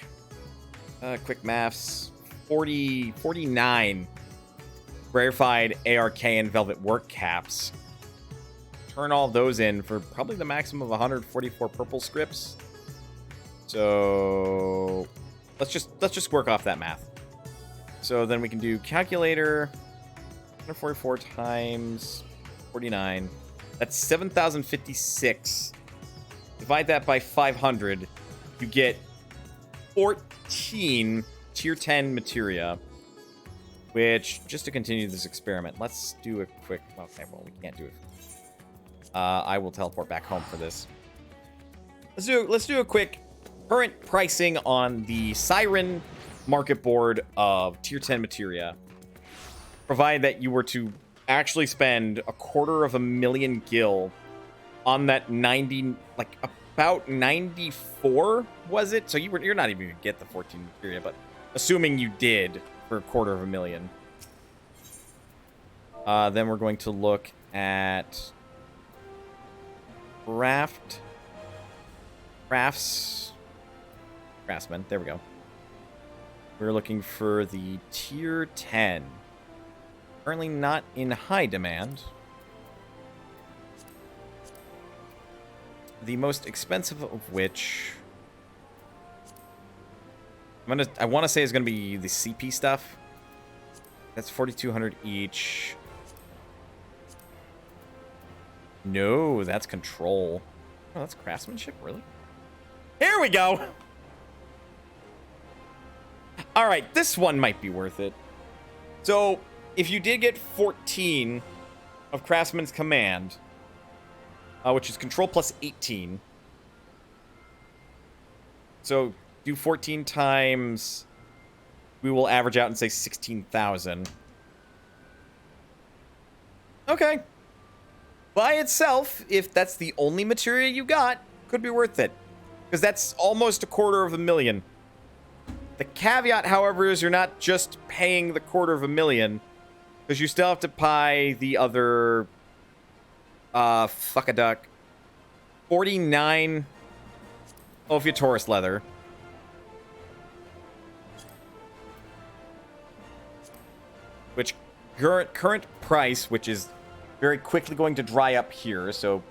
quick maths, 49 rarefied ARK and Velvet Work caps. Turn all those in for probably the maximum of 144 purple scripts. So let's just work off that math. So then we can do calculator. 144 times 49. That's 7,056. Divide that by 500. You get 14 tier 10 materia. Which, just to continue this experiment, let's do a quick... Okay, well, we can't do it. I will teleport back home for this. Let's do a quick current pricing on the Siren market board of tier 10 materia. Provided that you were to actually spend $250,000 gil on that 90, like about 94, was it? So you're not even gonna get the 14 materia, but assuming you did for $250,000. Then we're going to look at craftsman. There we go. We're looking for the tier 10. Currently not in high demand. The most expensive of which I want to say is going to be the CP stuff. That's 4,200 each. No, that's control. Oh, that's craftsmanship, really? Here we go! Alright, this one might be worth it. So, if you did get 14 of Craftsman's Command, which is control plus 18. So, do 14 times... We will average out and say 16,000. Okay. by itself, if that's the only materia you got, could be worth it. Because that's almost $250,000. The caveat, however, is you're not just paying the $250,000, because you still have to buy the other, fuck a duck, 49 Ophiutorus leather. Which current price, which is very quickly going to dry up here, so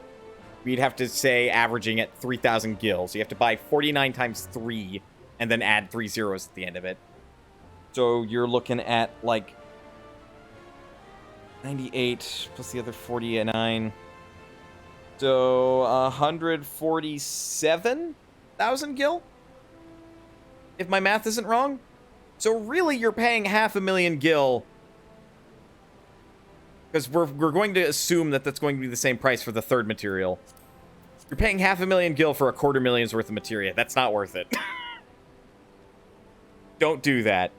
we'd have to say averaging at 3,000 gil. So you have to buy 49 times 3 and then add 3 zeros at the end of it. So you're looking at like 98 plus the other 49. So 147,000 gil, if my math isn't wrong. So really, you're paying 500,000 gil, because we're going to assume that that's going to be the same price for the third material. You're paying 500,000 gil for $250,000 worth of materia. That's not worth it. Don't do that.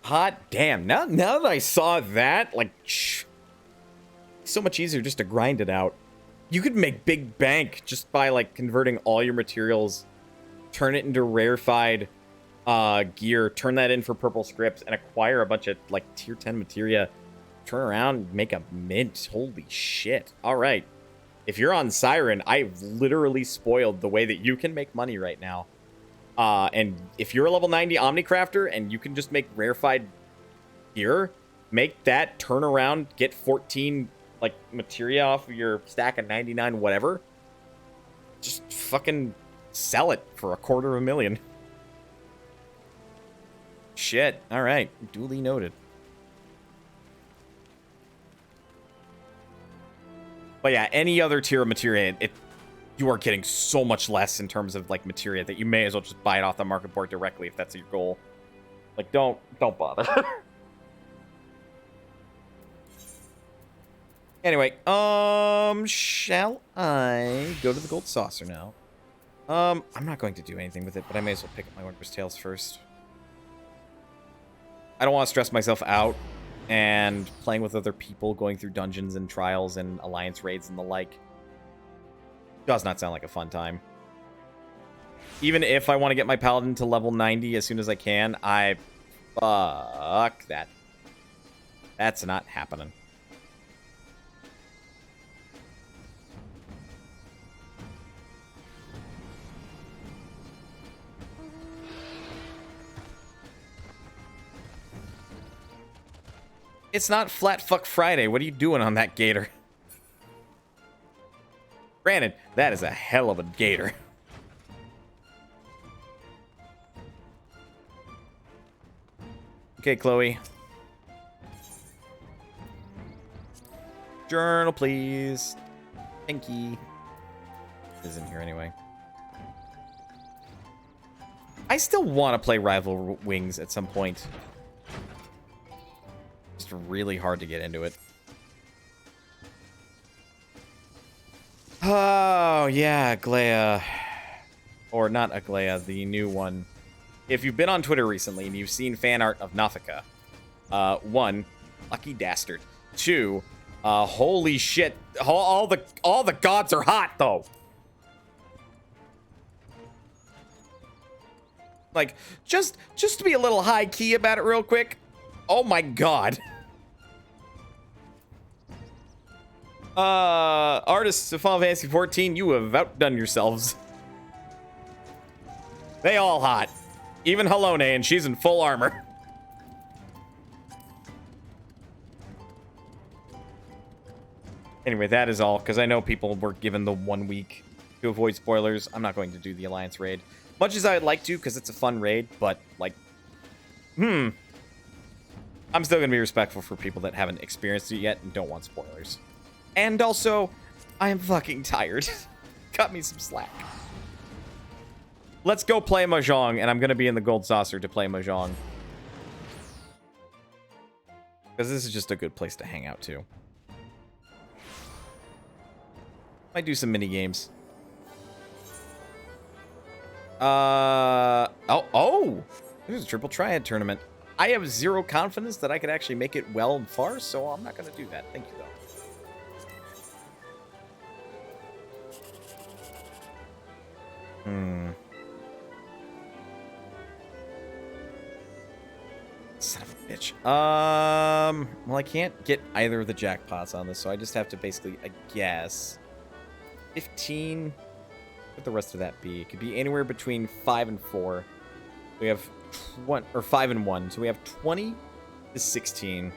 Hot damn. Now that I saw that, like, so much easier just to grind it out. You could make big bank just by, like, converting all your materials, turn it into rarefied gear, turn that in for purple scripts, and acquire a bunch of, like, tier 10 materia. Turn around, make a mint. Holy shit. All right. If you're on Siren, I've literally spoiled the way that you can make money right now. And if you're a level 90 Omnicrafter and you can just make rarefied gear, make that, turn around, get 14, like, materia off of your stack of 99 whatever. Just fucking sell it for $250,000. Shit. All right. Duly noted. But yeah, any other tier of materia, you are getting so much less in terms of, like, materia that you may as well just buy it off the market board directly if that's your goal. Like, don't bother. Anyway, shall I go to the gold saucer now? I'm not going to do anything with it, but I may as well pick up my Winter's Tales first. I don't want to stress myself out and playing with other people, going through dungeons and trials and alliance raids and the like. Does not sound like a fun time. Even if I want to get my paladin to level 90 as soon as I can, fuck that. That's not happening. It's not Flat Fuck Friday. What are you doing on that gator? Granted, that is a hell of a gator. Okay, Chloe. Journal, please. Thank you. Is in here anyway. I still want to play Rival Wings at some point. Just really hard to get into it. Oh, yeah, Aglaya. Or not Aglaya, the new one. If you've been on Twitter recently and you've seen fan art of Nathika, 1, lucky dastard. 2, holy shit, all the gods are hot, though. Like, just to be a little high-key about it real quick. Oh my god. Artists of Final Fantasy 14, you have outdone yourselves. They all hot. Even Halone, and she's in full armor. Anyway, that is all, because I know people were given the 1 week to avoid spoilers. I'm not going to do the Alliance raid. Much as I would like to, because it's a fun raid, but, like, I'm still going to be respectful for people that haven't experienced it yet and don't want spoilers. And also, I am fucking tired. Cut me some slack. Let's go play Mahjong, and I'm going to be in the Gold Saucer to play Mahjong. Because this is just a good place to hang out, too. Might do some mini games. Oh, there's a triple triad tournament. I have zero confidence that I could actually make it well and far, so I'm not going to do that. Thank you, though. Son of a bitch. Well, I can't get either of the jackpots on this, so I just have to basically, I guess, 15. What would the rest of that be? It could be anywhere between 5 and 4. We have 5 and 1, so we have 20 to 16.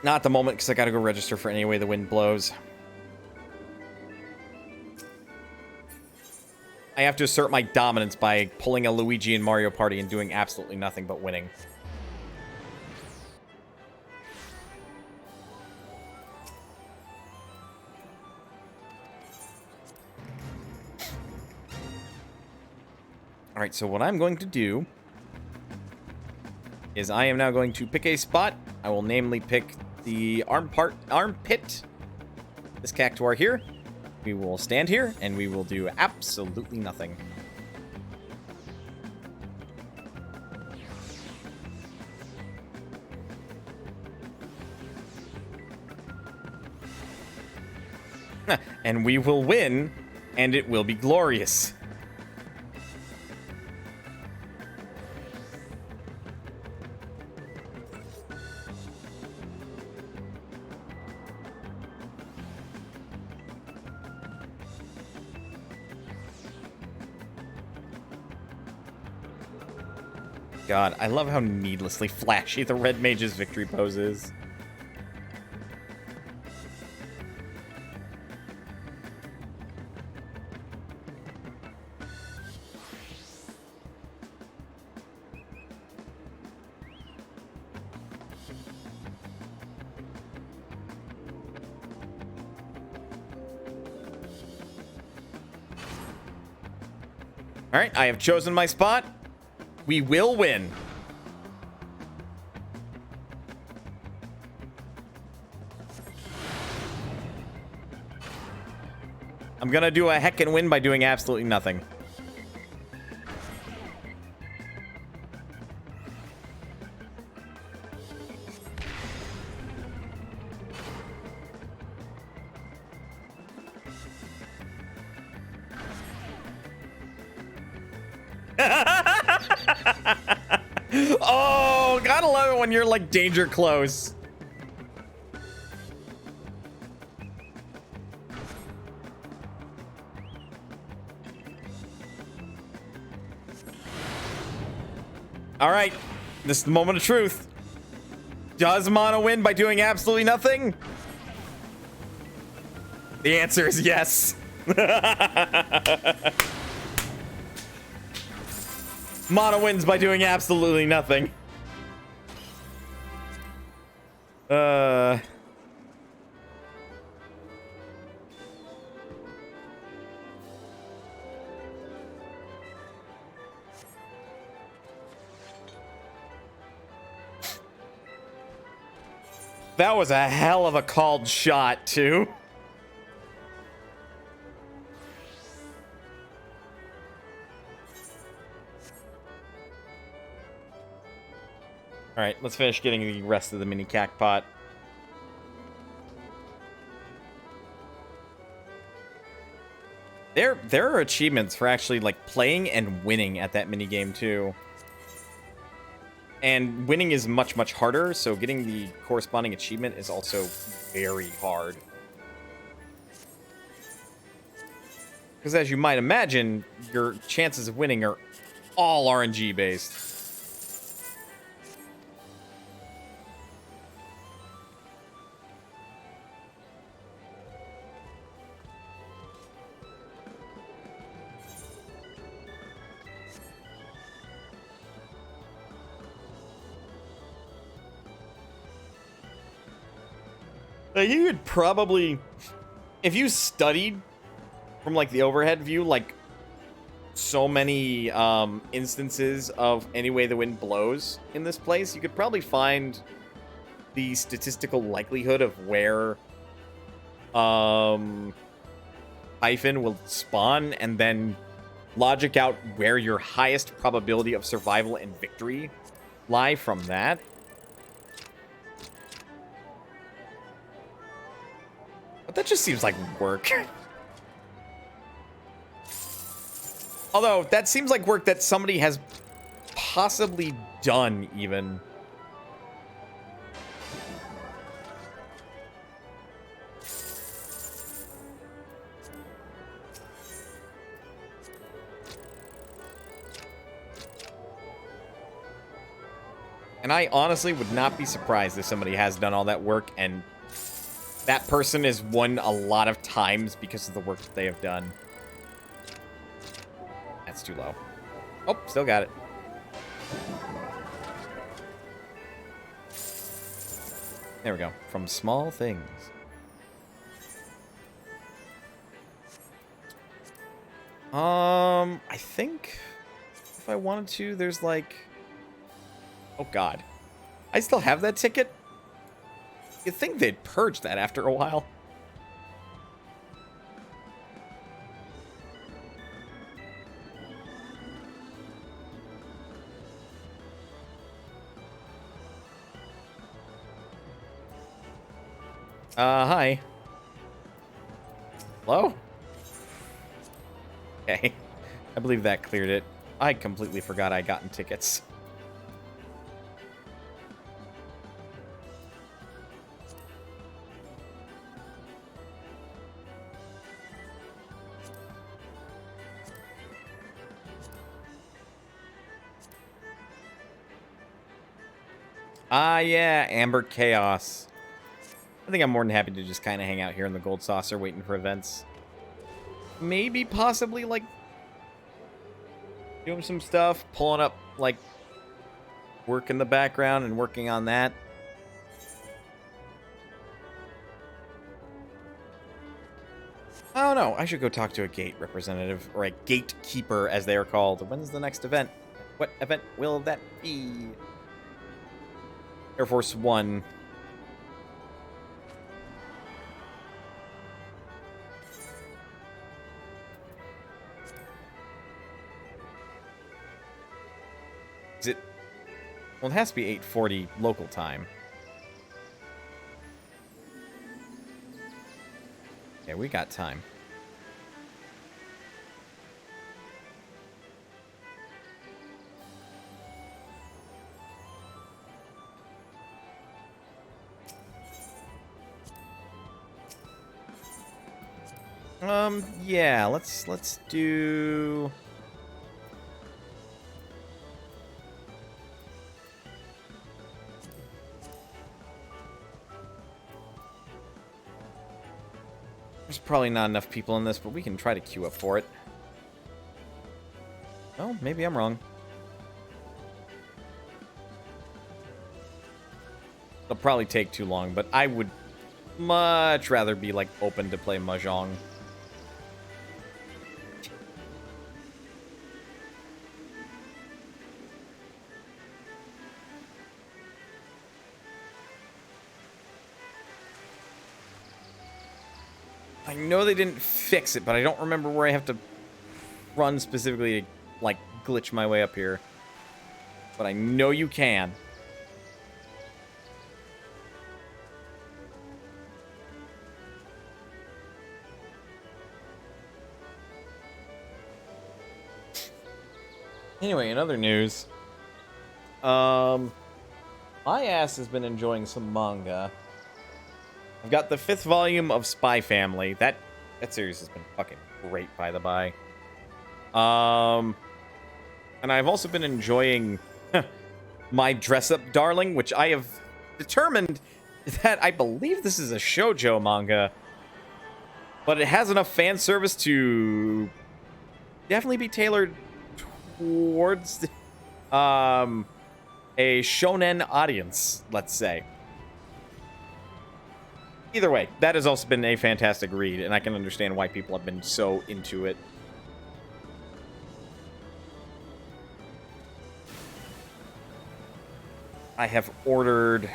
Not at the moment, because I gotta go register for any way the wind blows. I have to assert my dominance by pulling a Luigi and Mario Party and doing absolutely nothing but winning. Alright, so what I'm going to do is I am now going to pick a spot. I will namely pick the armpit. This cactuar here. We will stand here, and we will do absolutely nothing. And we will win, and it will be glorious. God, I love how needlessly flashy the Red Mage's victory pose is. All right, I have chosen my spot. We will win. I'm gonna do a heckin' win by doing absolutely nothing. Oh, gotta love it when you're like danger close. All right, this is the moment of truth. Does Mono win by doing absolutely nothing? The answer is yes. Mono wins by doing absolutely nothing. That was a hell of a called shot, too. All right, let's finish getting the rest of the mini cacpot. There are achievements for actually like playing and winning at that mini game too. And winning is much, much harder, so getting the corresponding achievement is also very hard. Because as you might imagine, your chances of winning are all RNG based. You could probably, if you studied from like the overhead view, like so many instances of Any Way the Wind Blows in this place, you could probably find the statistical likelihood of where hyphen will spawn and then logic out where your highest probability of survival and victory lie from that. But that just seems like work. Although, that seems like work that somebody has possibly done, even. And I honestly would not be surprised if somebody has done all that work and that person is won a lot of times because of the work that they have done. That's too low. Oh, still got it. There we go. From small things. I think if I wanted to, there's like... Oh, God. I still have that ticket? You'd think they'd purge that after a while. Hi. Hello? Okay. I believe that cleared it. I completely forgot I gotten tickets. Ah, yeah, Amber Chaos. I think I'm more than happy to just kind of hang out here in the Gold Saucer waiting for events. Maybe, possibly, like, doing some stuff, pulling up, like, work in the background and working on that. I don't know. I should go talk to a gate representative, or a gatekeeper, as they are called. When's the next event? What event will that be? Air Force One. Is it? Well, it has to be 8:40 local time. Yeah, we got time. Yeah, let's do... There's probably not enough people in this, but we can try to queue up for it. Oh, maybe I'm wrong. It'll probably take too long, but I would much rather be, like, open to play Mahjong. I know they didn't fix it, but I don't remember where I have to run specifically to, like, glitch my way up here. But I know you can. Anyway, in other news, my ass has been enjoying some manga. I've got the 5th volume of Spy Family. That series has been fucking great, by the by. And I've also been enjoying My Dress Up Darling, which I have determined that I believe this is a shoujo manga, but it has enough fan service to definitely be tailored towards a shonen audience, let's say. Either way, that has also been a fantastic read, and I can understand why people have been so into it. I have ordered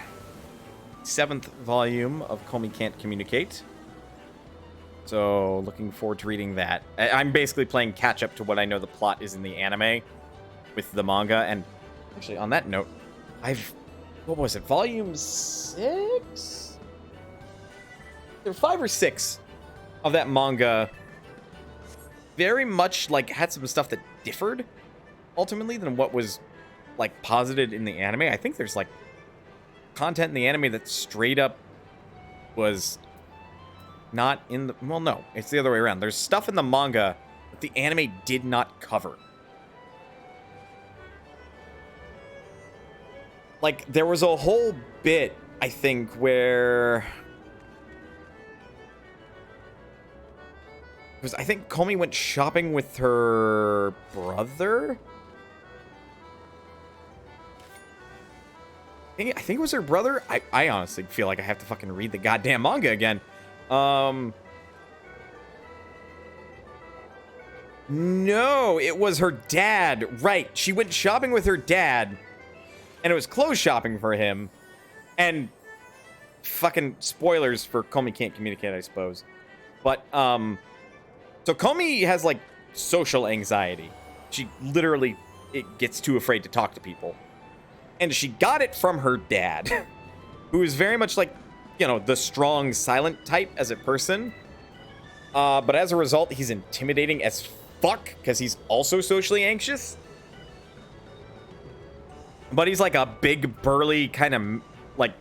7th volume of Komi Can't Communicate. So looking forward to reading that. I'm basically playing catch up to what I know the plot is in the anime with the manga. And actually, on that note, what was it? Volume 6? There were 5 or 6 of that manga. Very much like had some stuff that differed ultimately than what was like posited in the anime. I think there's like content in the anime that straight up was not in the... Well, no, it's the other way around. There's stuff in the manga that the anime did not cover. Like, there was a whole bit, I think, where... Because I think Komi went shopping with her brother? I think it was her brother. I honestly feel like I have to fucking read the goddamn manga again. No, it was her dad. Right. She went shopping with her dad, and it was clothes shopping for him. And fucking spoilers for Komi Can't Communicate, I suppose. But, so Komi has, like, social anxiety. She literally gets too afraid to talk to people. And she got it from her dad, who is very much like, you know, the strong, silent type as a person. But as a result, he's intimidating as fuck, because he's also socially anxious. But he's like a big, burly, kind of, like,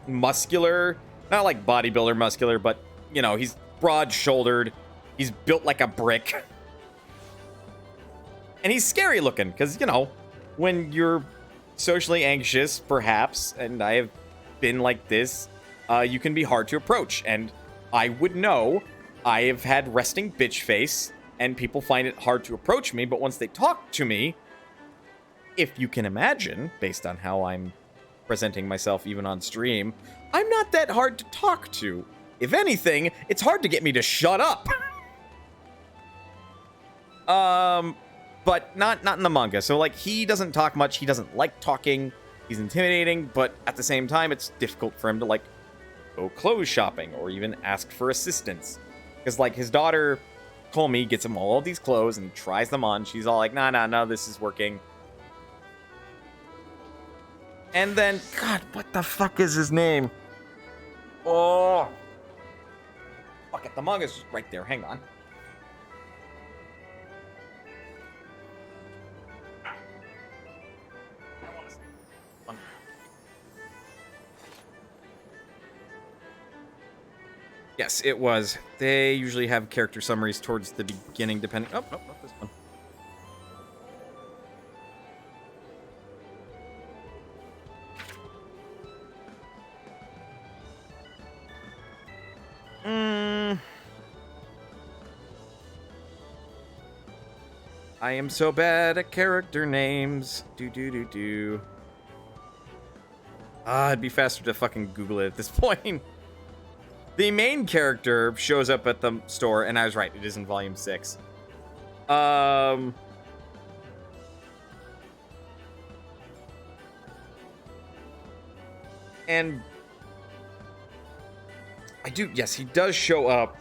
muscular. Not like bodybuilder muscular, but, you know, he's broad-shouldered. He's built like a brick. And he's scary looking, because, you know, when you're socially anxious, perhaps, and I have been like this, you can be hard to approach. And I would know, I have had resting bitch face, and people find it hard to approach me, but once they talk to me, if you can imagine, based on how I'm presenting myself even on stream, I'm not that hard to talk to. If anything, it's hard to get me to shut up. But not in the manga. So, like, he doesn't talk much. He doesn't like talking. He's intimidating, but at the same time, it's difficult for him to, like, go clothes shopping or even ask for assistance. Because, like, his daughter, Komi, gets him all of these clothes and tries them on. She's all like, nah, this is working. And then, God, what the fuck is his name? Oh. Fuck it, the manga's just right there. Hang on. Yes, it was. They usually have character summaries towards the beginning, depending... Oh, no, not this one. I am so bad at character names. It'd be faster to fucking Google it at this point. The main character shows up at the store, and I was right, it is in Volume 6. And yes, he does show up.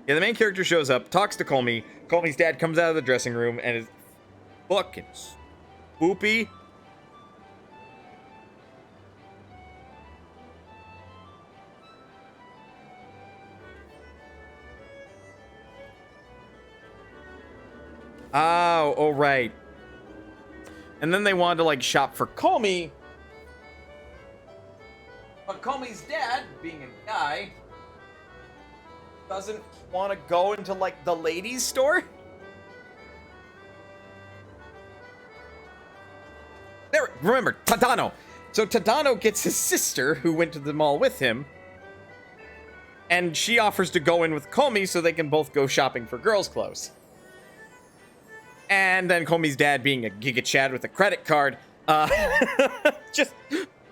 Yeah, the main character shows up, talks to Komi. Komi's dad comes out of the dressing room and is fucking spoopy. Oh, right. And then they wanted to, like, shop for Komi. But Komi's dad, being a guy, doesn't want to go into, like, the ladies' store. There, remember, Tadano. So Tadano gets his sister, who went to the mall with him, and she offers to go in with Komi so they can both go shopping for girls' clothes. And then Komi's dad, being a Giga Chad with a credit card, just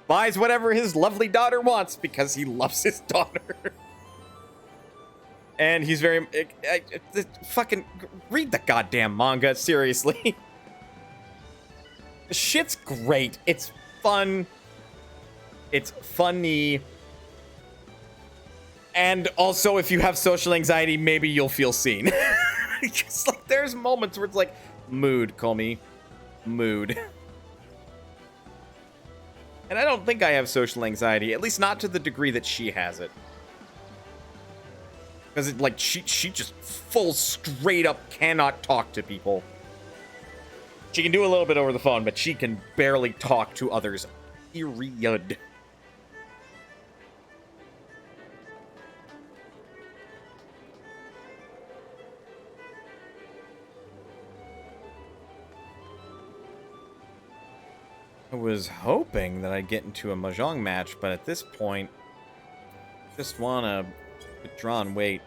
buys whatever his lovely daughter wants because he loves his daughter. And he's very... fucking... Read the goddamn manga, seriously. The shit's great. It's fun. It's funny. And also, if you have social anxiety, maybe you'll feel seen. Just like, there's moments where it's like, mood, call me. Mood. And I don't think I have social anxiety, at least not to the degree that she has it. Because, like, she just full straight up cannot talk to people. She can do a little bit over the phone, but she can barely talk to others. Period. I was hoping that I'd get into a Mahjong match, but at this point, just want to withdraw and wait.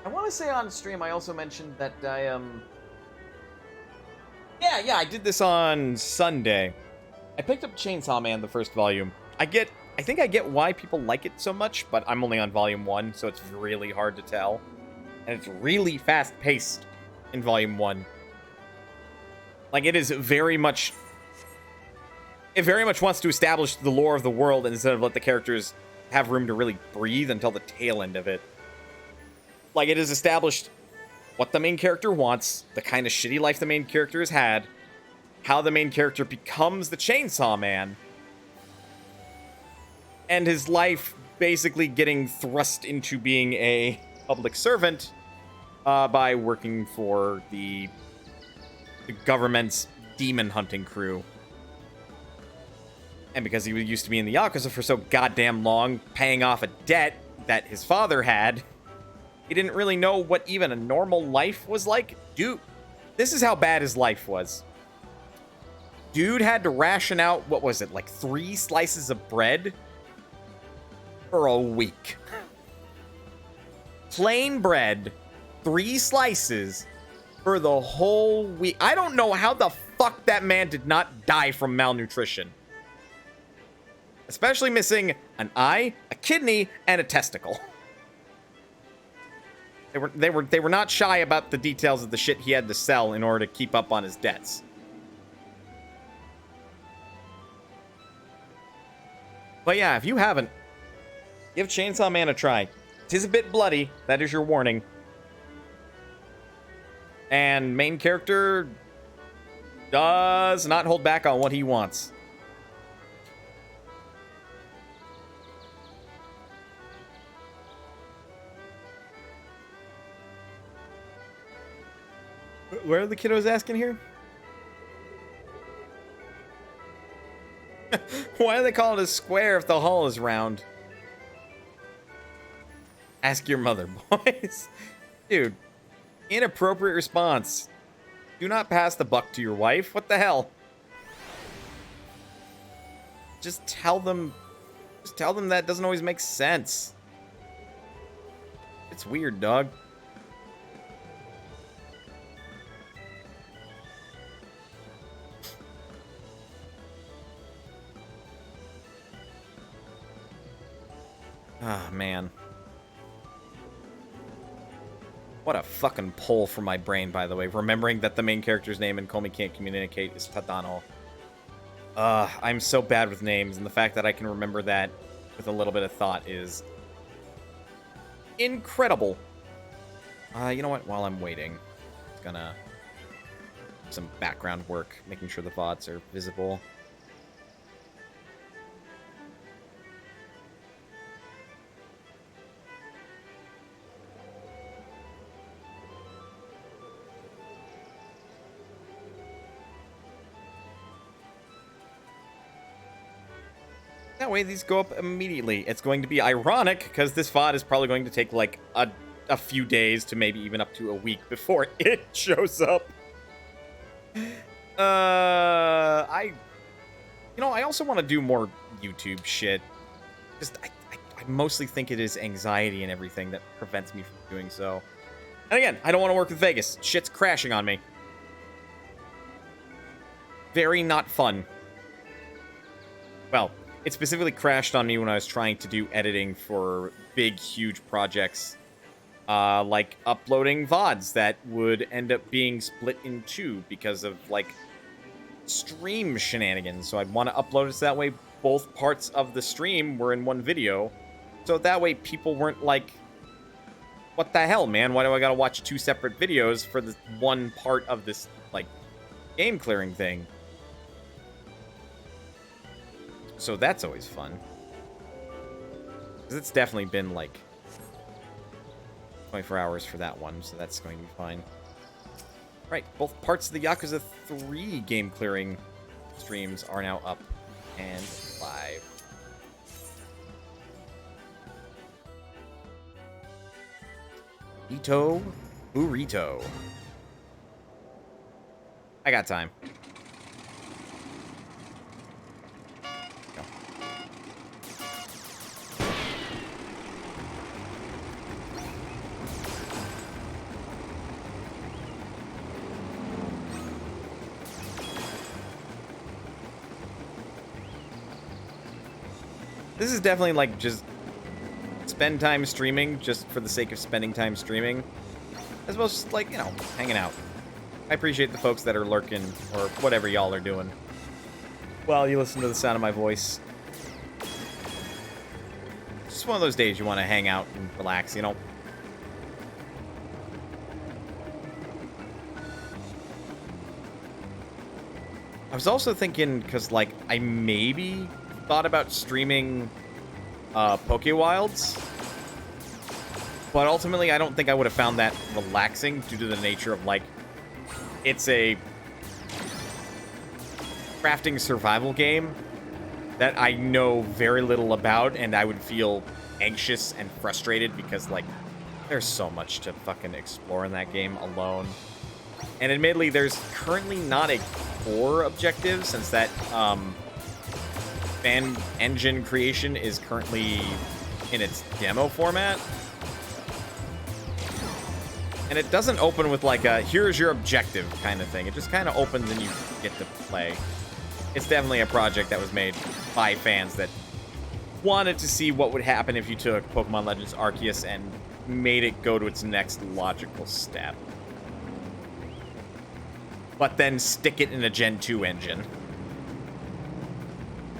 I want to say on stream, I also mentioned that I, Yeah, I did this on Sunday. I picked up Chainsaw Man, the first volume. I think I get why people like it so much, but I'm only on volume 1, so it's really hard to tell. And it's really fast-paced in volume 1. Like, it is very much... It very much wants to establish the lore of the world instead of let the characters have room to really breathe until the tail end of it. Like, it has established what the main character wants, the kind of shitty life the main character has had, how the main character becomes the Chainsaw Man, and his life basically getting thrust into being a public servant by working for the government's demon hunting crew. And because he used to be in the Yakuza for so goddamn long, paying off a debt that his father had, he didn't really know what even a normal life was like. Dude, this is how bad his life was. Dude had to ration out, what was it, like 3 slices of bread for a week. Plain bread, 3 slices for the whole week. I don't know how the fuck that man did not die from malnutrition. Especially missing an eye, a kidney, and a testicle. They were not shy about the details of the shit he had to sell in order to keep up on his debts. But yeah, if you haven't, give Chainsaw Man a try. 'Tis a bit bloody, that is your warning. And main character does not hold back on what he wants. Where are the kiddos asking here? Why do they call it a square if the hall is round? Ask your mother, boys. Dude, inappropriate response. Do not pass the buck to your wife. What the hell? Just tell them that doesn't always make sense. It's weird, dog. Ah, man. What a fucking pull from my brain, by the way. Remembering that the main character's name in Call Me Can't Communicate is Tadano. I'm so bad with names, and the fact that I can remember that with a little bit of thought is incredible. You know what? While I'm waiting, it's gonna do some background work, making sure the VODs are visible. That way these go up immediately. It's going to be ironic because this VOD is probably going to take like a few days to maybe even up to a week before it shows up. I also want to do more YouTube shit. Just I mostly think it is anxiety and everything that prevents me from doing so. And again, I don't want to work with Vegas. Shit's crashing on me. Very not fun. Well, it specifically crashed on me when I was trying to do editing for big, huge projects. Like uploading VODs that would end up being split in 2 because of, like, stream shenanigans. So I'd want to upload it so that way both parts of the stream were in one video. So that way people weren't like, what the hell, man? Why do I gotta watch 2 separate videos for this one part of this, like, game clearing thing? So that's always fun. Because it's definitely been, like, 24 hours for that one, so that's going to be fine. Right, both parts of the Yakuza 3 game clearing streams are now up and live. Ito Burrito. I got time. Go. This is definitely like just spend time streaming just for the sake of spending time streaming, as well as just, like, you know, hanging out. I appreciate the folks that are lurking or whatever y'all are doing while you listen to the sound of my voice. Just one of those days you want to hang out and relax, you know. I was also thinking, because, like, I maybe thought about streaming Pokewilds, but ultimately I don't think I would have found that relaxing due to the nature of, like, it's a crafting survival game that I know very little about, and I would feel anxious and frustrated because, like, there's so much to fucking explore in that game alone. And admittedly, there's currently not a core objective, since that fan engine creation is currently in its demo format. And it doesn't open with, like, a here's your objective kind of thing. It just kind of opens and you get to play. It's definitely a project that was made by fans that wanted to see what would happen if you took Pokemon Legends Arceus and made it go to its next logical step. But then stick it in a Gen 2 engine.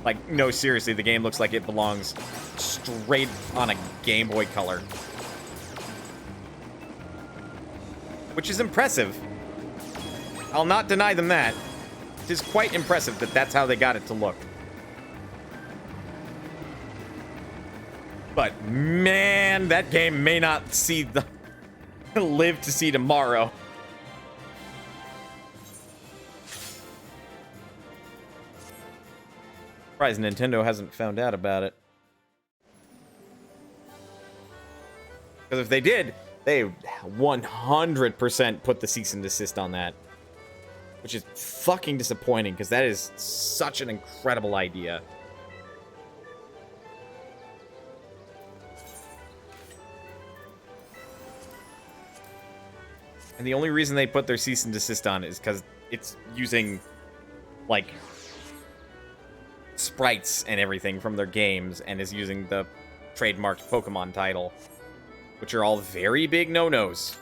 Like, no, seriously, the game looks like it belongs straight on a Game Boy Color. Which is impressive. I'll not deny them that. It is quite impressive that that's how they got it to look. But, man, that game may not see the... live to see tomorrow. Surprised Nintendo hasn't found out about it. Because if they did, they 100% put the cease and desist on that. Which is fucking disappointing, because that is such an incredible idea. And the only reason they put their cease and desist on is because it's using, like, sprites and everything from their games, and is using the trademarked Pokemon title, which are all very big no-nos.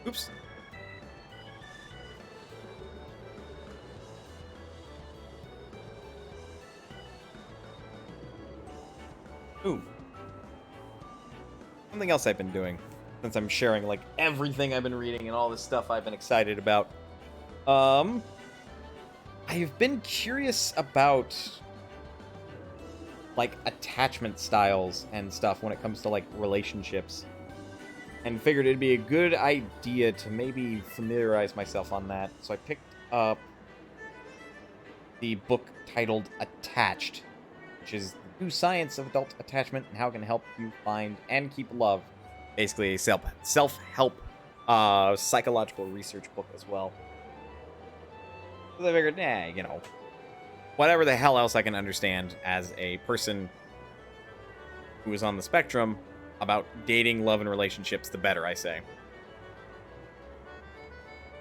Oops. Ooh. Something else I've been doing, since I'm sharing, like, everything I've been reading and all this stuff I've been excited about. I've been curious about, like, attachment styles and stuff when it comes to, like, relationships. And figured it'd be a good idea to maybe familiarize myself on that. So I picked up the book titled Attached, which is The New Science of Adult Attachment and How It Can Help You Find and Keep Love. Basically a self-help psychological research book as well. So I figured, you know, whatever the hell else I can understand as a person who is on the spectrum about dating, love, and relationships, the better, I say.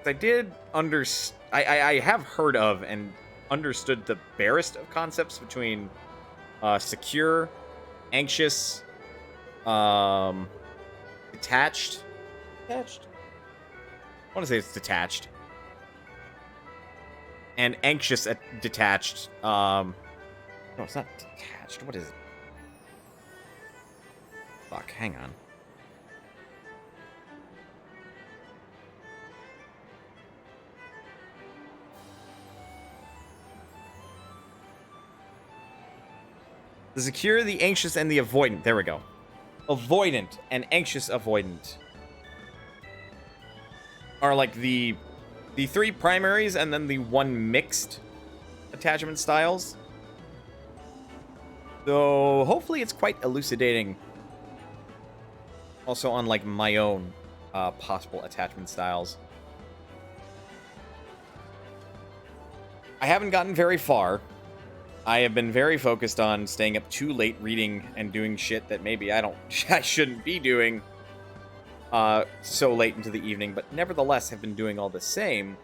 I did I have heard of and understood the barest of concepts between secure, anxious, detached. Detached? I want to say it's detached. And anxious at detached. No, it's not detached. What is it? Fuck, hang on. The secure, the anxious, and the avoidant. There we go. Avoidant and anxious avoidant are like the three primaries and then the one mixed attachment styles. So hopefully it's quite elucidating also on like my own possible attachment styles. I haven't gotten very far. I have been very focused on staying up too late reading and doing shit that maybe I shouldn't be doing so late into the evening, but nevertheless have been doing all the same.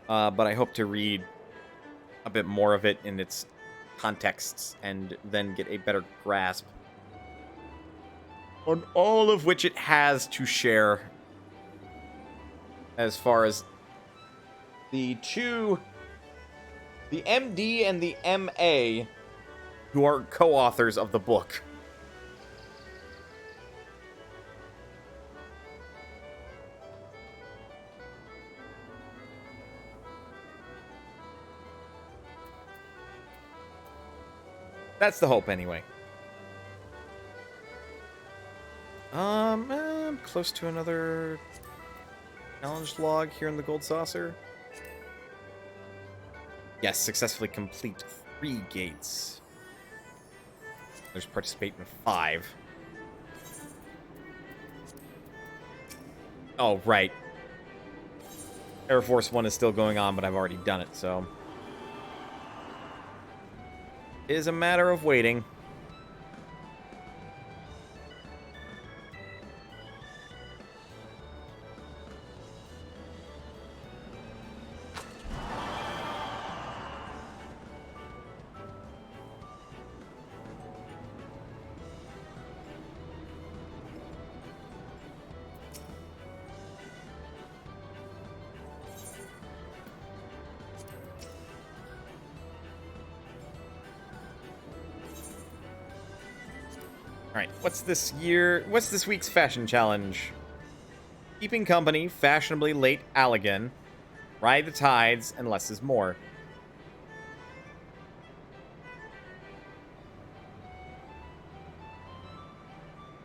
But I hope to read a bit more of it in its contexts and then get a better grasp on all of which it has to share as far as the MD and the MA who are co-authors of the book. That's the hope, anyway. I'm close to another challenge log here in the Gold Saucer. Yes, successfully complete 3 gates. There's participate in 5. Oh, right. Air Force 1 is still going on, but I've already done it, so... It is a matter of waiting. Alright, what's this week's fashion challenge? Keeping company, fashionably late Allegan, ride the tides, and less is more.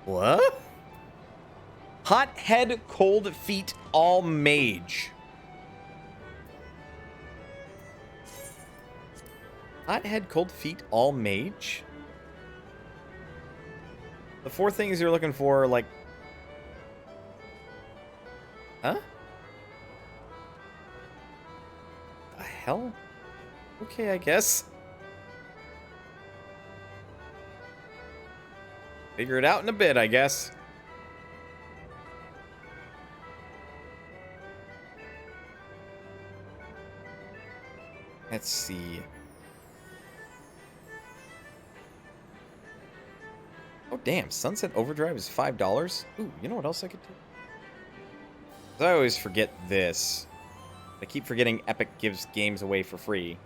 What? Hot head, cold feet, all mage. Hot head, cold feet, all mage? The 4 things you're looking for, like... Huh? The hell? Okay, I guess. Figure it out in a bit, I guess. Let's see. Oh, damn. Sunset Overdrive is $5? Ooh, you know what else I could do? I always forget this. I keep forgetting Epic gives games away for free.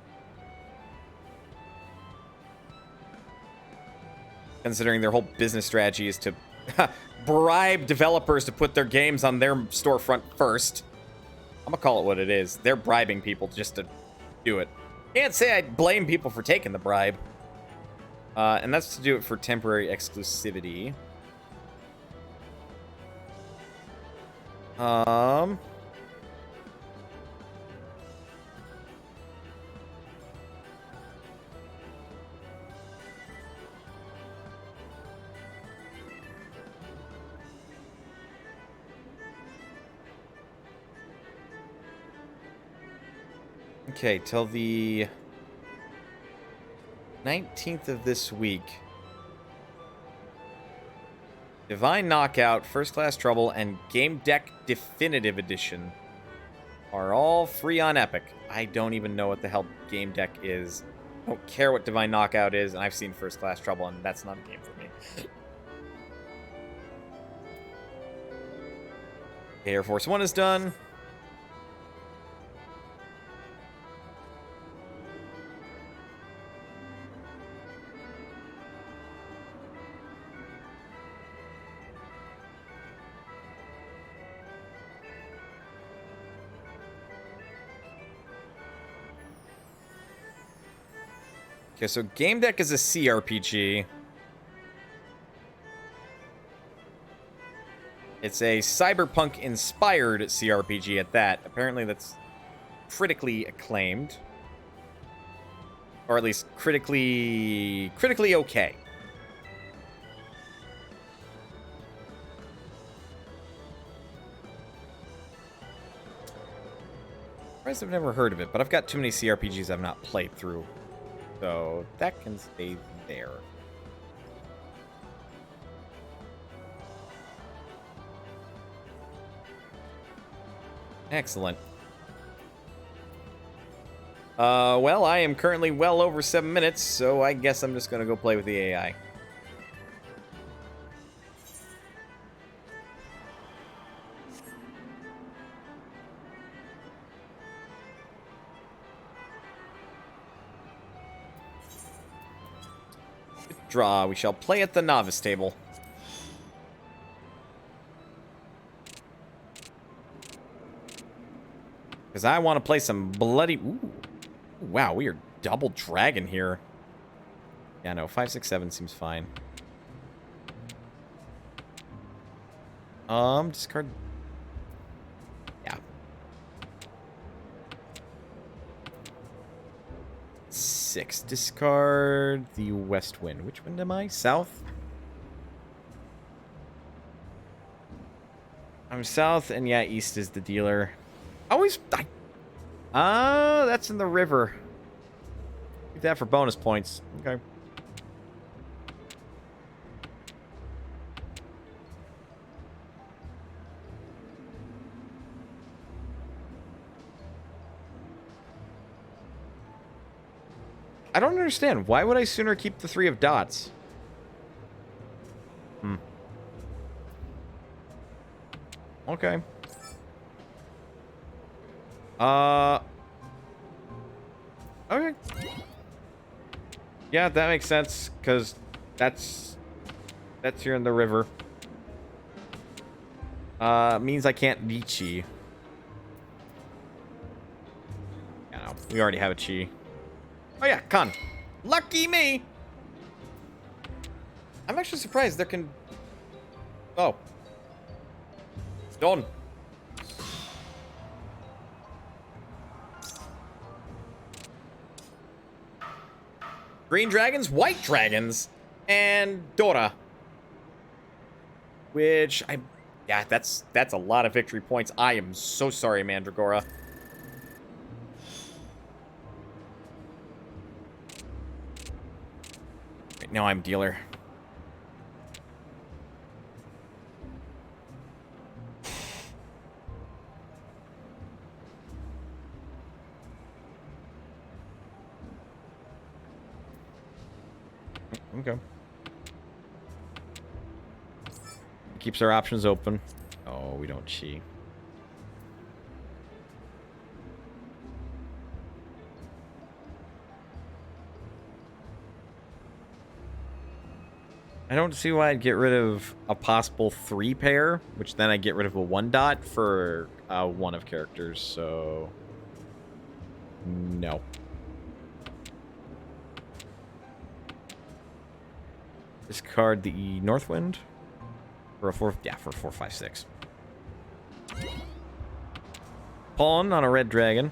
Considering their whole business strategy is to bribe developers to put their games on their storefront first. I'm gonna call it what it is. They're bribing people just to do it. Can't say I blame people for taking the bribe. And that's to do it for temporary exclusivity. Okay, till the 19th of this week. Divine Knockout, First Class Trouble, and Game Deck Definitive Edition are all free on Epic. I don't even know what the hell Game Deck is. I don't care what Divine Knockout is, and I've seen First Class Trouble, and that's not a game for me. Okay, Air Force One is done. Okay, so Game Deck is a CRPG. It's a cyberpunk-inspired CRPG at that. Apparently that's critically acclaimed. Or at least critically okay. Surprised I've never heard of it, but I've got too many CRPGs I've not played through. So that can stay there. Excellent. Well, I am currently well over 7 minutes, so I guess I'm just gonna go play with the AI. Draw. We shall play at the novice table. Because I want to play some bloody... Ooh. Wow, we are double dragon here. Yeah, no, 5, 6, 7 seems fine. Discard... Yeah. 6. Discard the west wind. Which wind am I? South? I'm south, and yeah, east is the dealer. Always... that's in the river. Keep that for bonus points. Okay. I don't understand. Why would I sooner keep the 3 of dots? Okay. Okay. Yeah, that makes sense, because that's here in the river. Means I can't be chi. Yeah, no, we already have a chi. Oh yeah, con. Lucky me! I'm actually surprised there can... Oh. Done. Green dragons, white dragons, and Dora. Which yeah, that's a lot of victory points. I am so sorry, Mandragora. Right now I'm dealer. Okay. Keeps our options open. Oh, we don't chi. I don't see why I'd get rid of a possible 3 pair, which then I get rid of a 1 dot for 1 of characters, so... No. Discard the Northwind for a 4, yeah, for 4, 5, 6. Pawn on a red dragon.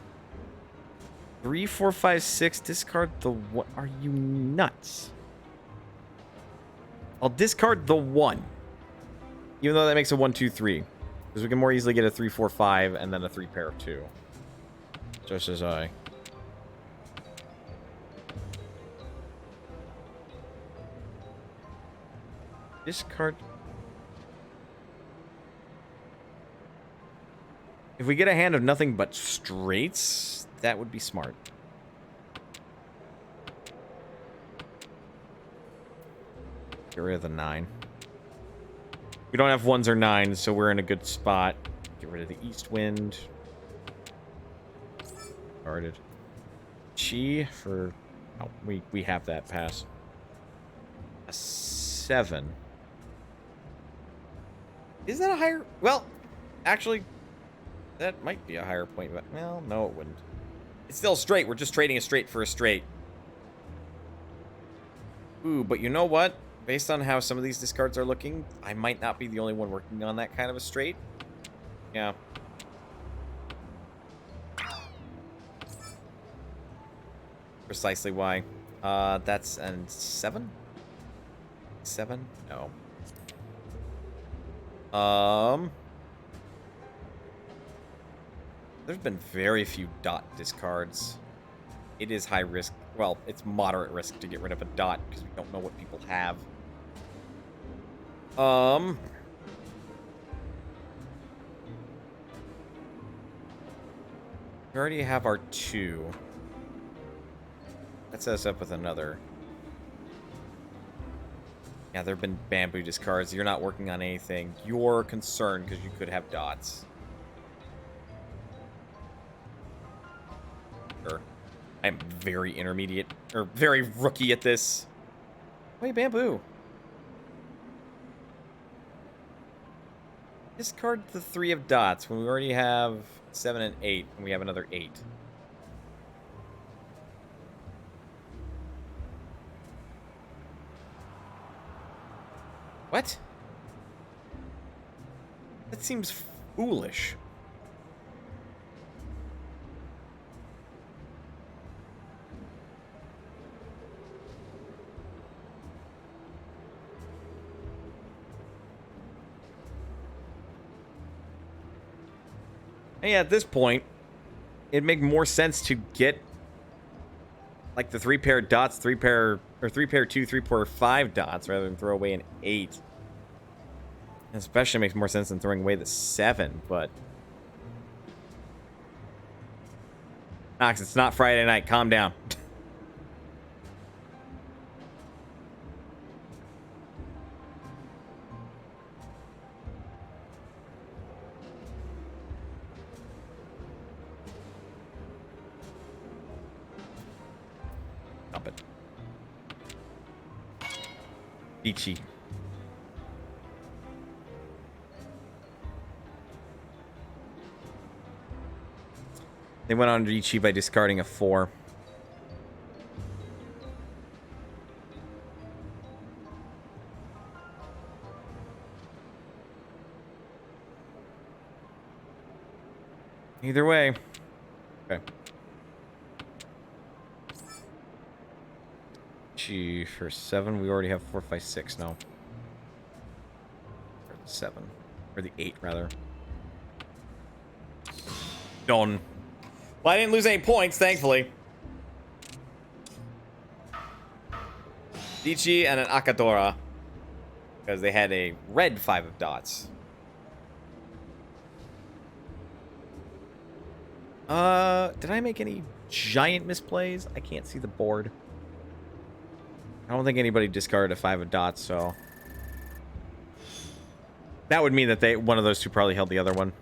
3, 4, 5, 6. Discard the what? Are you nuts? I'll discard the 1, even though that makes a 1, 2, 3, because we can more easily get a 3, 4, 5, and then a 3 pair of 2. Just as I. Discard. If we get a hand of nothing but straights, that would be smart. Get rid of the 9. We don't have 1s or 9s, so we're in a good spot. Get rid of the east wind. Guarded. Chi for... Oh, we have that pass. A 7. Is that a higher... Well, actually, that might be a higher point, but... Well, no, it wouldn't. It's still straight. We're just trading a straight for a straight. Ooh, but you know what? Based on how some of these discards are looking, I might not be the only one working on that kind of a straight. Yeah. Precisely why. That's a 7? 7? No. There's been very few dot discards. It is high risk. Well, it's moderate risk to get rid of a dot because we don't know what people have. We already have our 2. That sets us up with another. Yeah, there have been bamboo discards. You're not working on anything. You're concerned because you could have dots. Sure. I'm very intermediate, or very rookie at this. Wait, bamboo. Discard the 3 of dots when we already have 7 and 8, and we have another 8. What? That seems foolish. And yeah, at this point, it'd make more sense to get like the 3 pair dots, 3 pair 2, 3 pair 5 dots rather than throw away an 8. And especially makes more sense than throwing away the 7, but Knox, it's not Friday night. Calm down. Stop it. Ichi. They went on Ichi by discarding a 4. Either way. Okay. Gee, for 7, we already have 4, 5, 6 now. Or the 7. Or the 8, rather. Done. Well, I didn't lose any points, thankfully. Dichi and an Akadora. Because they had a red 5 of dots. Did I make any giant misplays? I can't see the board. I don't think anybody discarded a 5 of dots, so... That would mean that one of those two probably held the other one.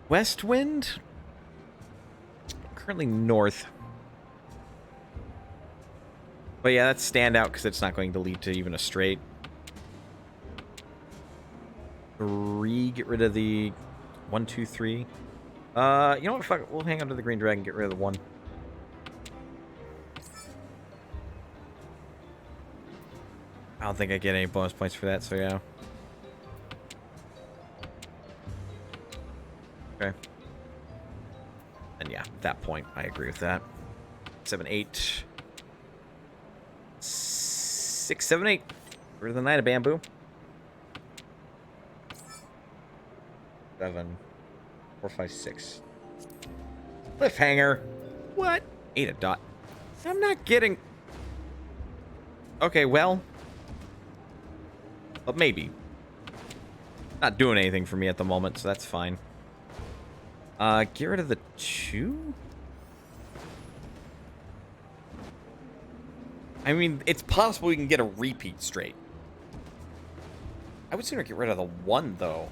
West wind? Currently north. But yeah, that's standout because it's not going to lead to even a straight. 3, get rid of the 1, 2, 3. You know what? Fuck it. We'll hang on to the green dragon, get rid of the 1. I don't think I get any bonus points for that, so yeah. Okay. And yeah, at that point, I agree with that. 7, 8. 6, 7, 8. Rid of the Knight of Bamboo. 7, 4, 5, 6. Cliffhanger. What? 8 a dot. I'm not getting... Okay, well. But maybe. Not doing anything for me at the moment, so that's fine. Get rid of the 2? I mean, it's possible we can get a repeat straight. I would sooner get rid of the 1, though.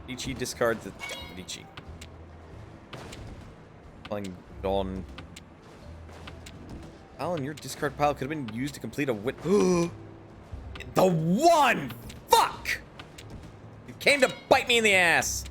Ichi discards the... Ichi. Playing Dawn. Alan, your discard pile could have been used to complete a win... The 1! Fuck! It came to bite me in the ass!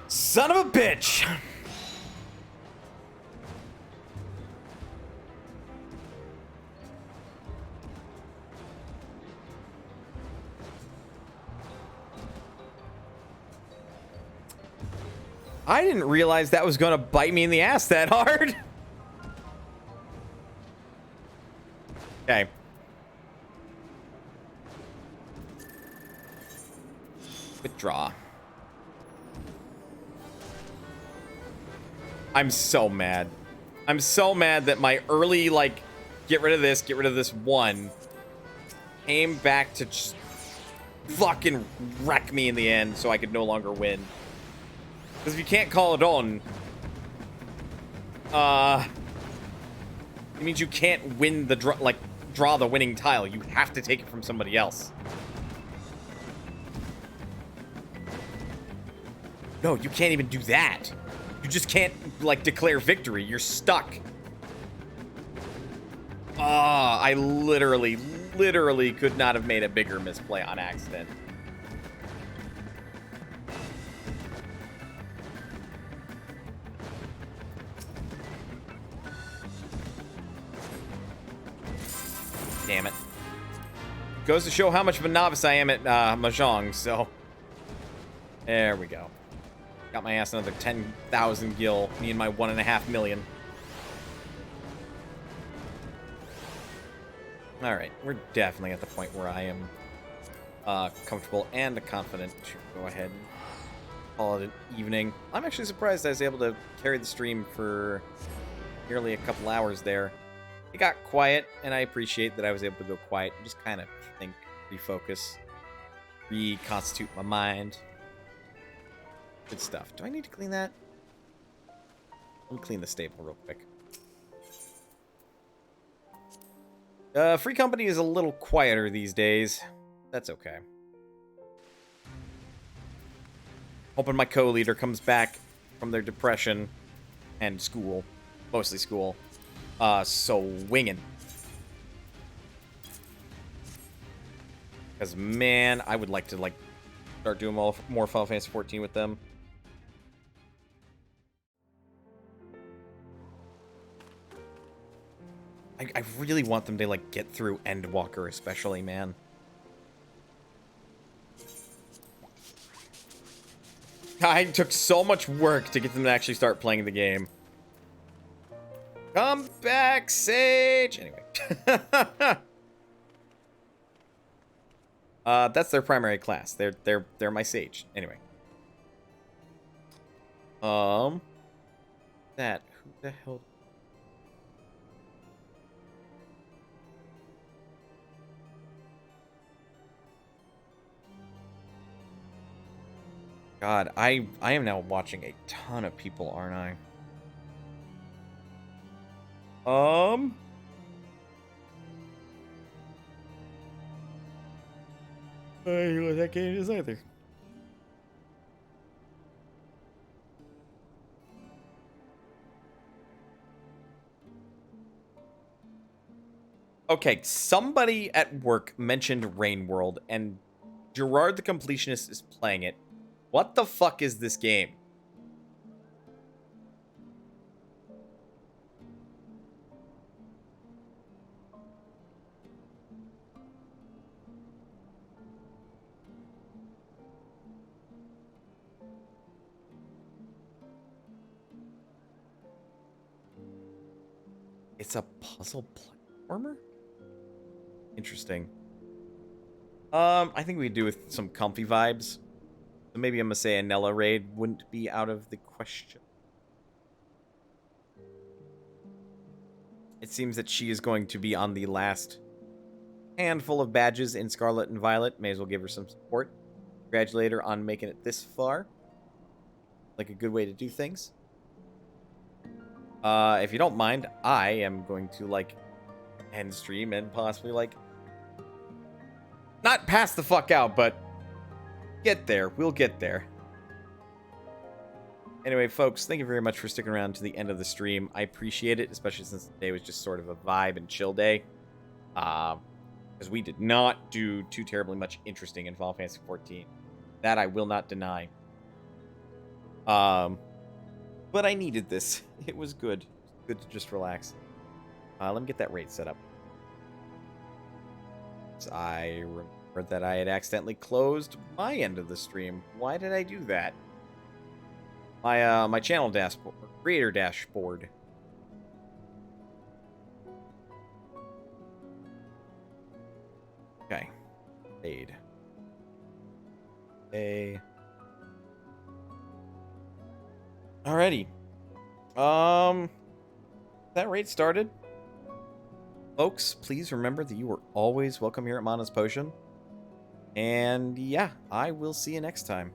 Son of a bitch! I didn't realize that was gonna bite me in the ass that hard. Okay. Withdraw. I'm so mad. I'm so mad that my early, like, get rid of this 1 came back to just fucking wreck me in the end so I could no longer win. Because if you can't call it on, it means you can't win the draw the winning tile. You have to take it from somebody else. No, you can't even do that. You just can't, like, declare victory. You're stuck. I literally could not have made a bigger misplay on accident. Damn it. Goes to show how much of a novice I am at Mahjong, so... There we go. Got my ass another 10,000 gil. Me and my 1.5 million. Alright, we're definitely at the point where I am comfortable and confident to go ahead and call it an evening. I'm actually surprised I was able to carry the stream for nearly a couple hours there. It got quiet, and I appreciate that I was able to go quiet and just kind of think, refocus, reconstitute my mind. Good stuff. Do I need to clean that? Let me clean the stable real quick. Free company is a little quieter these days. That's okay. Hoping my co-leader comes back from their depression and school. Mostly school. So winging. Because, man, I would like to, like, start doing more Final Fantasy 14 with them. I really want them to, like, get through Endwalker, especially, man. I took so much work to get them to actually start playing the game. Come back, Sage! Anyway. That's their primary class. They're my Sage. Anyway. Who the hell... God, I am now watching a ton of people, aren't I? I don't know what that game is either. Okay, somebody at work mentioned Rain World, and Gerard the Completionist is playing it. What the fuck is this game? It's a puzzle platformer? Interesting. I think we do with some comfy vibes. So maybe I'm gonna say a Nella raid wouldn't be out of the question. It seems that she is going to be on the last handful of badges in Scarlet and Violet. May as well give her some support. Congratulate her on making it this far. Like a good way to do things. If you don't mind, I am going to, like, end stream and possibly, like, not pass the fuck out, but get there. We'll get there. Anyway, folks, thank you very much for sticking around to the end of the stream. I appreciate it, especially since today was just sort of a vibe and chill day. Because we did not do too terribly much interesting in Final Fantasy XIV. That I will not deny. But I needed this. It was good. Good to just relax. Let me get that raid set up. So I remembered that I had accidentally closed my end of the stream. Why did I do that? My channel dashboard, creator dashboard. Okay. Raid. A. Alrighty. That raid started. Folks, please remember that you are always welcome here at Mana's Potion. And yeah, I will see you next time.